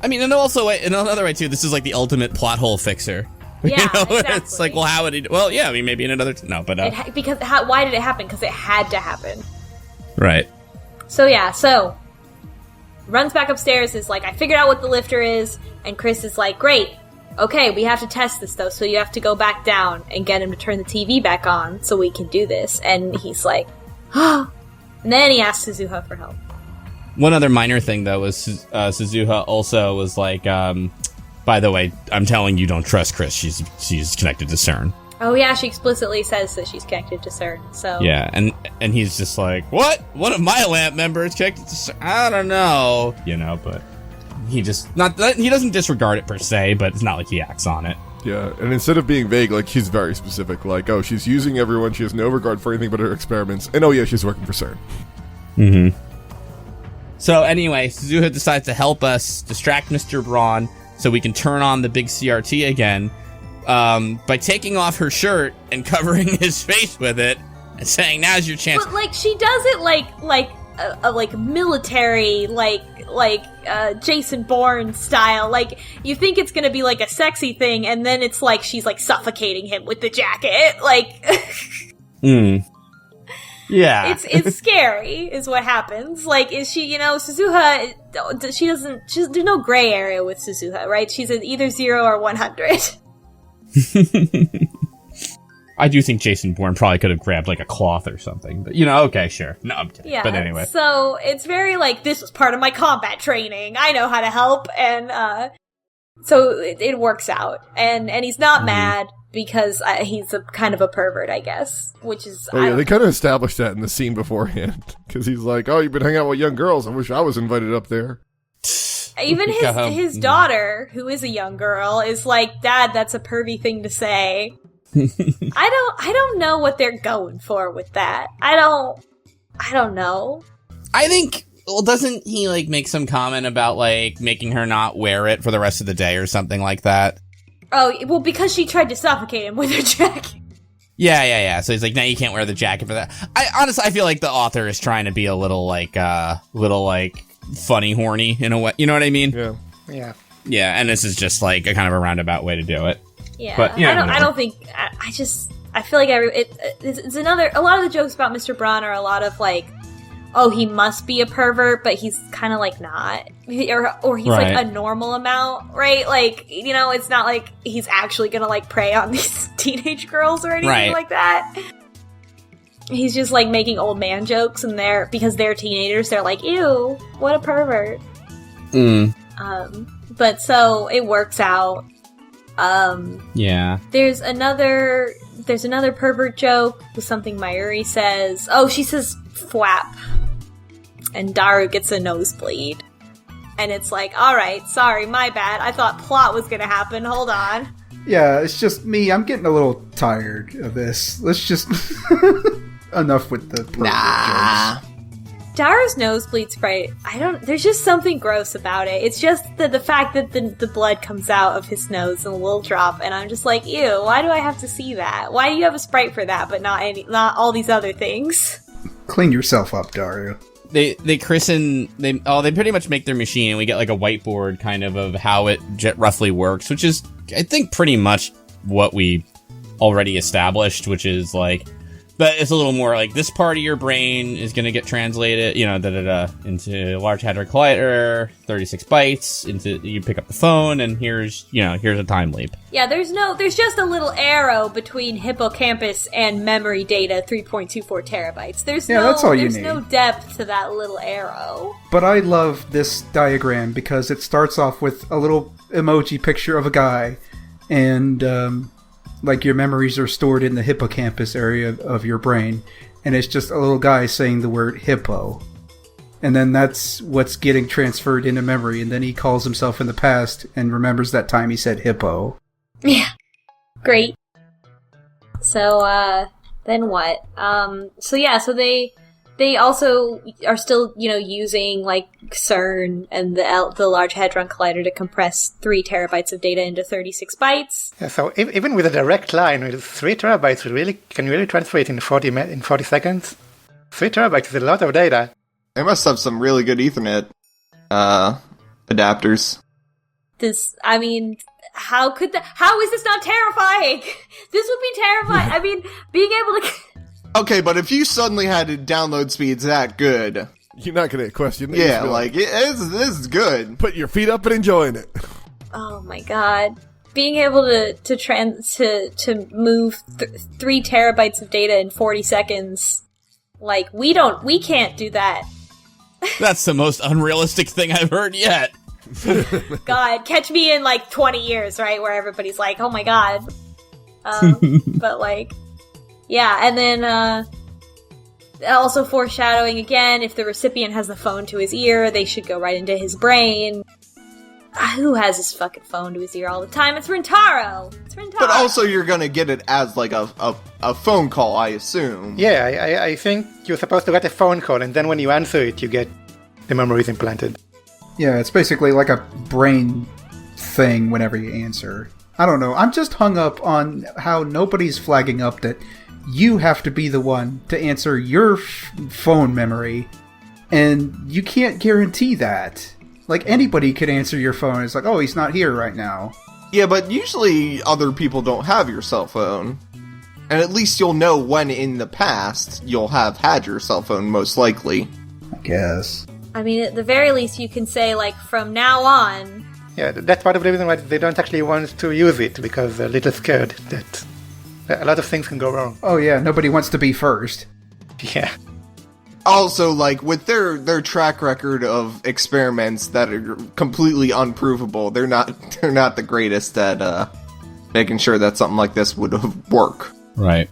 I mean, and also, in another way, too, this is like the ultimate plot hole fixer. Yeah, you know? exactly. It's like, well, how would he... Well, yeah, I mean, maybe in another... No, but... Why did it happen? Because it had to happen. Right. So, runs back upstairs, is like, I figured out what the lifter is, and Chris is like, great, okay, we have to test this though, so you have to go back down and get him to turn the TV back on so we can do this. And he's like, and then he asks Suzuha for help. One other minor thing, though, was Suzuha also was like, by the way, I'm telling you, don't trust Chris, she's connected to CERN. Oh yeah, she explicitly says that she's connected to CERN, so... Yeah, and he's just like, what? One of my lab members connected to CERN? I don't know. You know, but he just... he doesn't disregard it per se, but it's not like he acts on it. Yeah, and instead of being vague, like, he's very specific. Like, oh, she's using everyone, she has no regard for anything but her experiments, and oh yeah, she's working for CERN. Mm-hmm. So anyway, Suzuha decides to help us distract Mr. Braun so we can turn on the big CRT again, by taking off her shirt and covering his face with it and saying, now's your chance. But, like, she does it like military, like Jason Bourne style. Like, you think it's gonna be like a sexy thing, and then it's like she's like suffocating him with the jacket. Like, yeah, it's scary, is what happens. Like, is she, you know, Suzuha? There's no gray area with Suzuha, right? She's at either 0 or 100. I do think Jason Bourne probably could have grabbed like a cloth or something, but you know, okay, sure. No, I'm kidding. Yeah, but anyway. So it's very like, this was part of my combat training. I know how to help, and so it works out, and he's not mad because he's a kind of a pervert, I guess. Which is they kind of established that in the scene beforehand, because he's like, "Oh, you've been hanging out with young girls. I wish I was invited up there." Even his daughter, who is a young girl, is like, Dad, that's a pervy thing to say. I don't know what they're going for with that. I don't know. I think, well, doesn't he like make some comment about like making her not wear it for the rest of the day or something like that? Oh, well, because she tried to suffocate him with her jacket. Yeah. So he's like, no, you can't wear the jacket for that. I feel like the author is trying to be a little funny horny in a way, you know what I mean? Yeah, and this is just like a kind of a roundabout way to do it. Yeah, but yeah, I don't think I feel like it's another, a lot of the jokes about Mr. Braun are a lot of like, oh, he must be a pervert, but he's kind of like not, or he's right. like a normal amount, right? Like, you know, it's not like he's actually gonna like prey on these teenage girls or anything like that. He's just like making old man jokes, and because they're teenagers, they're like, ew, what a pervert. But so it works out. Yeah. There's another pervert joke with something Mayuri says. Oh, she says "fwap," and Daru gets a nosebleed. And it's like, alright, sorry, my bad. I thought plot was gonna happen. Hold on. Yeah, it's just me. I'm getting a little tired of this. Let's just... Enough with the jokes. Daru's nosebleed sprite, there's just something gross about it. It's just the fact that the blood comes out of his nose in a little drop, and I'm just like, ew, why do I have to see that? Why do you have a sprite for that, but not all these other things? Clean yourself up, Daru. They pretty much make their machine, and we get like a whiteboard kind of how it roughly works, which is, I think, pretty much what we already established, which is like, but it's a little more like this part of your brain is going to get translated, into Large Hadron Collider, 36 bytes, you pick up the phone, and here's a time leap. Yeah, there's just a little arrow between hippocampus and memory data, 3.24 terabytes. That's all you need. There's no depth to that little arrow. But I love this diagram because it starts off with a little emoji picture of a guy, and, like your memories are stored in the hippocampus area of your brain, and it's just a little guy saying the word hippo. And then that's what's getting transferred into memory, and then he calls himself in the past and remembers that time he said hippo. Yeah. Great. So, then what? So they also are still, using, like, CERN and the Large Hadron Collider to compress 3 terabytes of data into 36 bytes. Yeah, so even with a direct line, with 3 terabytes, can you really transfer it in 40 seconds? 3 terabytes is a lot of data. They must have some really good Ethernet adapters. How is this not terrifying? This would be terrifying. Being able to... Okay, but if you suddenly had download speeds that good... You're not going to question it. Yeah, this is good. Put your feet up and enjoying it. Oh my god. Being able to move 3 terabytes of data in 40 seconds, like, we can't do that. That's the most unrealistic thing I've heard yet. God, catch me in, like, 20 years, right? Where everybody's like, oh my god. But, like... Yeah, and then, also foreshadowing again, if the recipient has the phone to his ear, they should go right into his brain. Who has his fucking phone to his ear all the time? It's Rintaro! But also you're gonna get it as, like, a phone call, I assume. Yeah, I think you're supposed to get a phone call, and then when you answer it, you get the memories implanted. Yeah, it's basically like a brain thing whenever you answer. I don't know, I'm just hung up on how nobody's flagging up that you have to be the one to answer your phone memory, and you can't guarantee that. Like, anybody could answer your phone. It's like, oh, he's not here right now. Yeah, but usually other people don't have your cell phone. And at least you'll know when in the past you'll have had your cell phone, most likely. I guess. At the very least, you can say, like, from now on... Yeah, that's part of the reason why they don't actually want to use it, because they're a little scared that a lot of things can go wrong. Oh yeah, nobody wants to be first. Yeah. Also, like, with their track record of experiments that are completely unprovable, they're not the greatest at making sure that something like this would work. Right.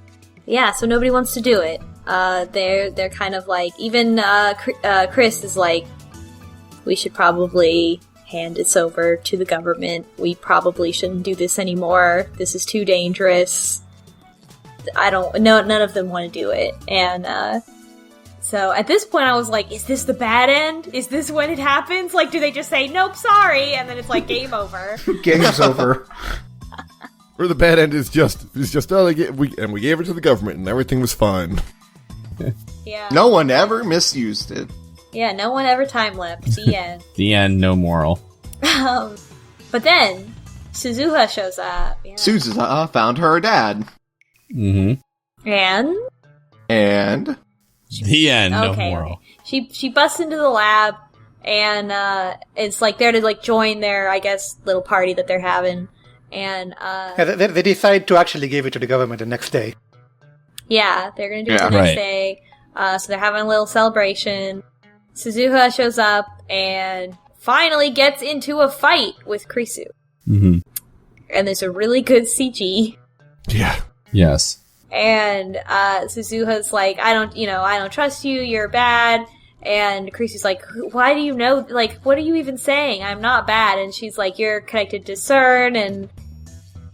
Yeah, so nobody wants to do it. They're kind of like, even Chris is like, we should probably hand this over to the government. We probably shouldn't do this anymore. This is too dangerous. None of them want to do it. And, so at this point I was like, is this the bad end? Is this when it happens? Like, do they just say, nope, sorry, and then it's like, game over? Game's over. Or the bad end is just we gave it to the government and everything was fine. Yeah. No one ever misused it. Yeah, no one ever time-leapt. The end. The end, no moral. But then, Suzuha shows up. Yeah. Suzuha found her dad. Mm-hmm. And? The end, no okay. moral. She busts into the lab, and it's like there to like join their, I guess, little party that they're having. And they decide to actually give it to the government the next day. Yeah, they're gonna do it the next day. So they're having a little celebration. Suzuha shows up and finally gets into a fight with Krisu. Mm-hmm. And there's a really good CG. Yeah. Yes. And Suzuha's like, I don't trust you, you're bad. And Krisu's like, why do you know, like, what are you even saying? I'm not bad. And she's like, you're connected to CERN,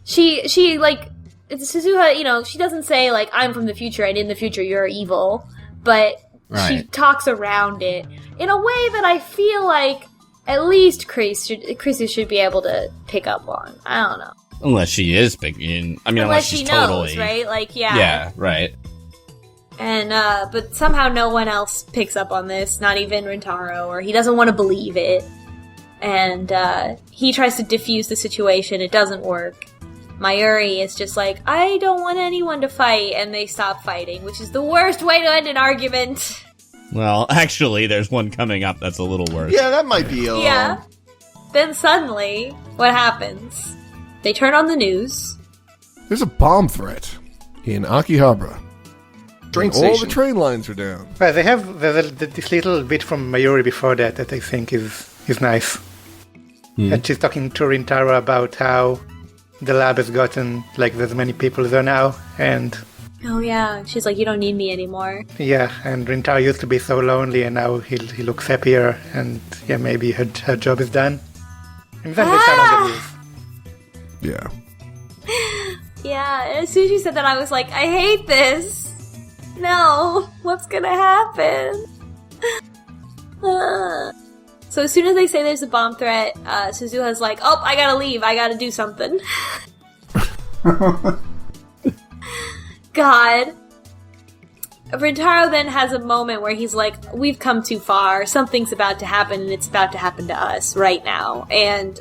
she like, Suzuha, you know, she doesn't say, like, I'm from the future and in the future you're evil, but she talks around it in a way that I feel like at least Chrissy should be able to pick up on. I don't know. Unless she is picking. I mean, unless she's she totally knows, right? Like, yeah. Yeah, right. And, but somehow no one else picks up on this, not even Rintaro, or he doesn't want to believe it. And, he tries to diffuse the situation, it doesn't work. Mayuri is just like, I don't want anyone to fight, and they stop fighting, which is the worst way to end an argument. Well, actually, there's one coming up that's a little worse. Yeah, that might be a Yeah. Then suddenly, what happens? They turn on the news. There's a bomb threat in Akihabara. train All station. the train lines are down. Well, they have this little bit from Mayuri before that I think is nice. And she's talking to Rintaro about how the lab has gotten, like, there's many people there now, and... Oh yeah, she's like, you don't need me anymore. Yeah, and Rintaro used to be so lonely, and now he looks happier, and yeah, maybe her job is done. And then they start on the news. Yeah. Yeah, as soon as she said that, I was like, I hate this! No! What's gonna happen? So as soon as they say there's a bomb threat, Suzuha's like, oh, I gotta leave, I gotta do something. God. Rintaro then has a moment where he's like, we've come too far, something's about to happen, and it's about to happen to us right now. And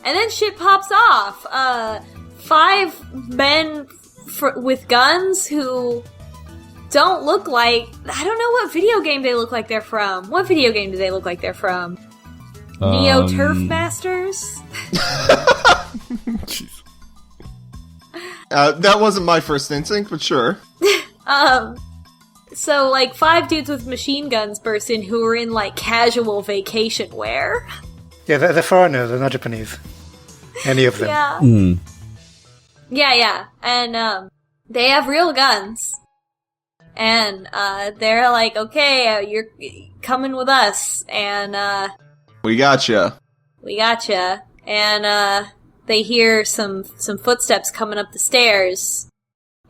then shit pops off. 5 men with guns who don't look like... I don't know what video game they look like they're from. What video game do they look like they're from? Neo Turf Masters? Jeez. That wasn't my first instinct, but sure. So, like, 5 dudes with machine guns burst in who are in, like, casual vacation wear. Yeah, they're foreigners, they're not Japanese. Any of them. Yeah. Yeah. And, they have real guns. And, they're like, okay, you're coming with us. And, We gotcha. And, they hear some footsteps coming up the stairs.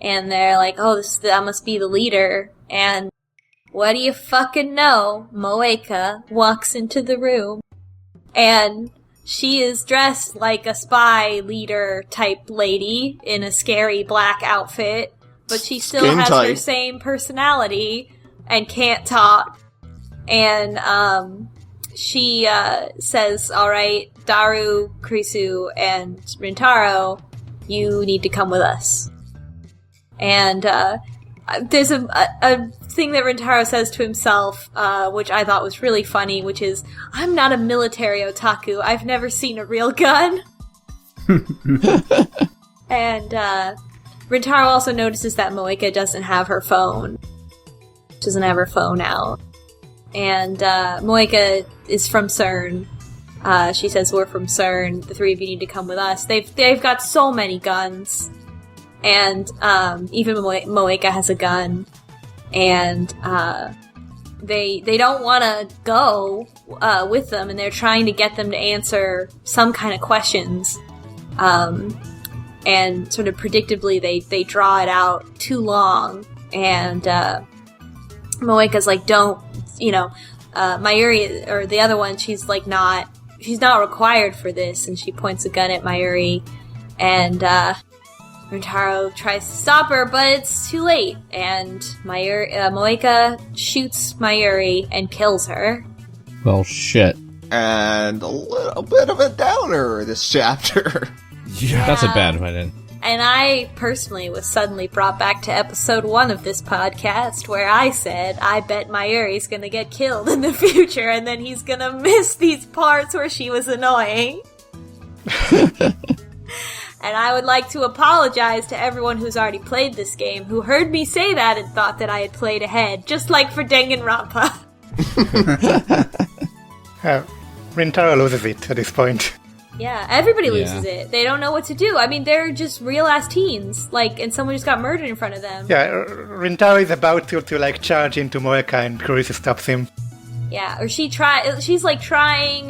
And they're like, oh, that must be the leader. And what do you fucking know? Moeka walks into the room. And she is dressed like a spy leader type lady in a scary black outfit. But she still Skin has tight. her same personality and can't talk. And, she, says, alright, Daru, Krisu, and Rintaro, you need to come with us. And, there's a thing that Rintaro says to himself, which I thought was really funny, which is, I'm not a military otaku, I've never seen a real gun. And, Rintaro also notices that Moeka doesn't have her phone. She doesn't have her phone out. And, Moeka is from CERN. She says, we're from CERN, the 3 of you need to come with us. They've got so many guns. And, even Moeka has a gun. And, they don't want to go, with them, and they're trying to get them to answer some kind of questions. And sort of predictably, they draw it out too long. And, Moeka's like, don't, Mayuri, or the other one, she's not required for this, and she points a gun at Mayuri, and, Rintaro tries to stop her, but it's too late, and Moeka shoots Mayuri and kills her. Well, shit. And a little bit of a downer this chapter. Yeah. That's a bad one. And I personally was suddenly brought back to episode 1 of this podcast, where I said, I bet Mayuri's gonna get killed in the future, and then he's gonna miss these parts where she was annoying. And I would like to apologize to everyone who's already played this game, who heard me say that and thought that I had played ahead, just like for Danganronpa. Rintaro loses it at this point. Yeah, everybody loses it. They don't know what to do. I mean, they're just real-ass teens, and someone just got murdered in front of them. Yeah, Rintaro is about to charge into Moeka, and Kurisu stops him. Yeah, or she's like trying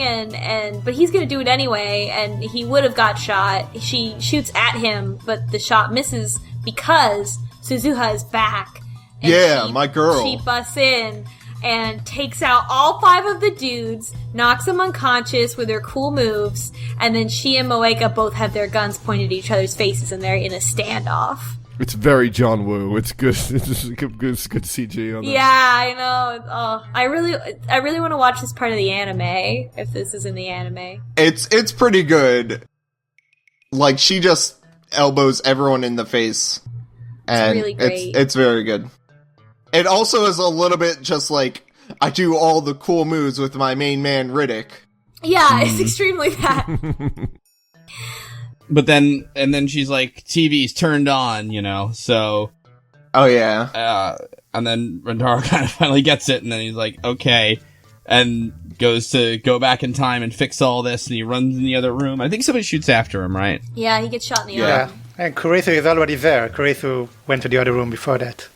but he's gonna do it anyway, and he would have got shot. She shoots at him, but the shot misses because Suzuha is back. And my girl. She busts in and takes out all 5 of the dudes, knocks them unconscious with her cool moves, and then she and Moeka both have their guns pointed at each other's faces, and they're in a standoff. It's very John Woo. It's good. It's good CG on that. Yeah, I know. Oh, I really want to watch this part of the anime, if this is in the anime. It's pretty good. Like, she just elbows everyone in the face. And it's really great. It's very good. It also is a little bit just like, I do all the cool moves with my main man, Riddick. Yeah, it's extremely that. But then she's like, TV's turned on, so... Oh, yeah. And then Rintaro kind of finally gets it, and then he's like, okay, and goes to go back in time and fix all this, and he runs in the other room. I think somebody shoots after him, right? Yeah, he gets shot in the Yeah, arm. and Kurisu is already there. Kurisu went to the other room before that.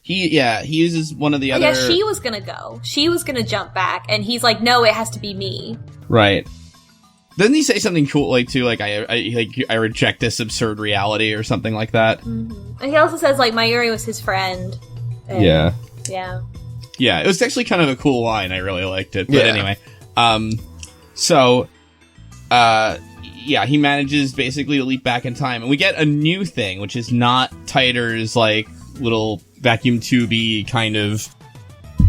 He uses one of the other... Yeah, she was gonna go. She was gonna jump back, and he's like, no, it has to be me. Right. Doesn't he say something cool, like, too, like, I reject this absurd reality, or something like that? Mm-hmm. And he also says, like, Mayuri was his friend. And, yeah. Yeah. Yeah, it was actually kind of a cool line. I really liked it. But Yeah. anyway. He manages basically to leap back in time. And we get a new thing, which is not Titer's, like, little vacuum tubey kind of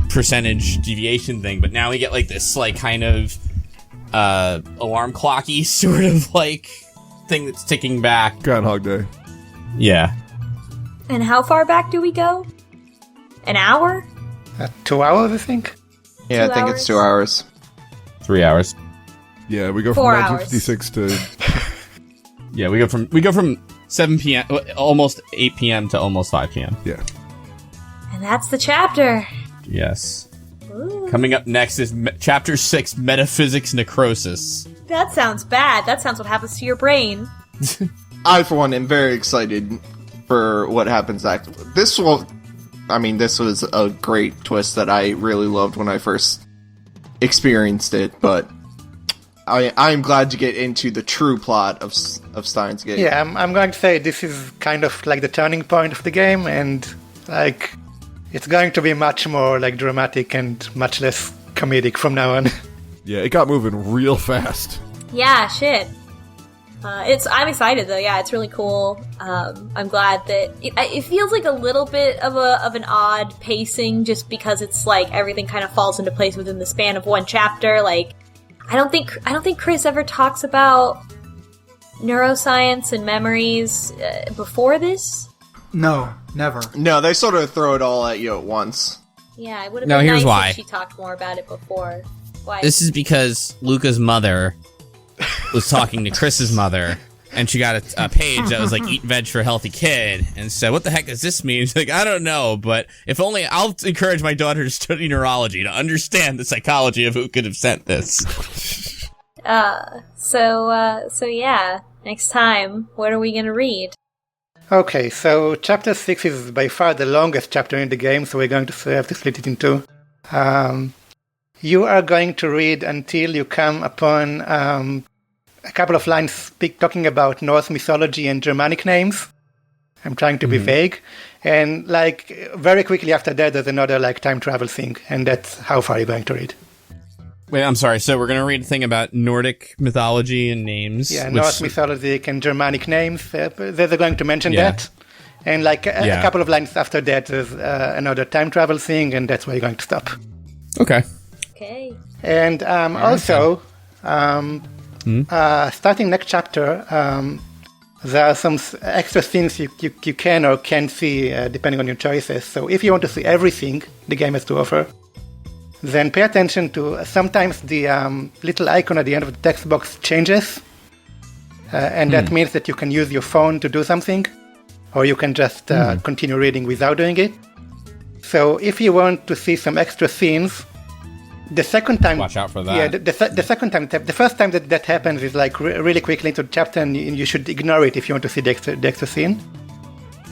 percentage deviation thing. But now we get, like, this, like, kind of alarm clocky sort of, like, thing that's ticking back. Groundhog Day. Yeah. And how far back do we go? An hour? 2 hours, I think? Yeah, 2 I think it's 2 hours. 3 hours. Yeah, we go from 4 1956 to... Yeah, we go from 7 p.m. almost 8 p.m. to almost 5 p.m. Yeah. And that's the chapter. Yes. Ooh. Coming up next is Chapter 6, Metaphysics Necrosis. That sounds bad. That sounds what happens to your brain. I, for one, am very excited for what happens next. This was a great twist that I really loved when I first experienced it, but I'm glad to get into the true plot of Steins Gate. Yeah, I'm going to say this is kind of like the turning point of the game, and like it's going to be much more like dramatic and much less comedic from now on. Yeah, it got moving real fast. Yeah, shit. I'm excited though. Yeah, it's really cool. I'm glad that it feels like a little bit of an odd pacing, just because it's like everything kind of falls into place within the span of one chapter. Like, I don't think Chris ever talks about neuroscience and memories before this. No, never. No, they sort of throw it all at you at once. Yeah, it would have No, been here's nice why. if she talked more about it before. Why? This is because Luca's mother was talking to Chris's mother, and she got a page that was like, eat veg for a healthy kid, and said, what the heck does this mean? She's like, I don't know, but if only I'll encourage my daughter to study neurology to understand the psychology of who could have sent this. So yeah, next time, what are we gonna read? Okay, so chapter 6 is by far the longest chapter in the game, so we're going to have to split it in two. You are going to read until you come upon a couple of lines talking about Norse mythology and Germanic names. I'm trying to be vague. And like very quickly after that, there's another like time travel thing, and that's how far you're going to read. Wait, I'm sorry. So we're going to read a thing about Nordic mythology and names. Yeah, Norse mythology and Germanic names. They're going to mention that. And like a couple of lines after that, there's another time travel thing, and that's where you're going to stop. Okay. Okay. And also, starting next chapter, there are some extra things you can or can't see depending on your choices. So if you want to see everything the game has to offer, then pay attention to sometimes the little icon at the end of the text box changes. And that means that you can use your phone to do something, or you can just continue reading without doing it. So if you want to see some extra scenes, the second time... Watch out for that. Yeah, the second time... The first time that happens is like really quickly into the chapter, and you should ignore it if you want to see the extra scene.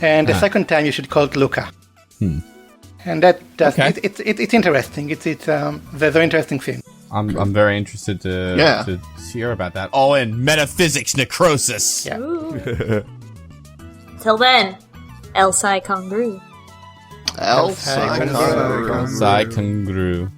And the second time you should call it Luca. And that does Okay. it's interesting. There's an interesting thing. I'm very interested to hear about that. All in metaphysics necrosis. Yeah. Ooh. Till then, El Sai Kongru. El Sai Sai Kongru.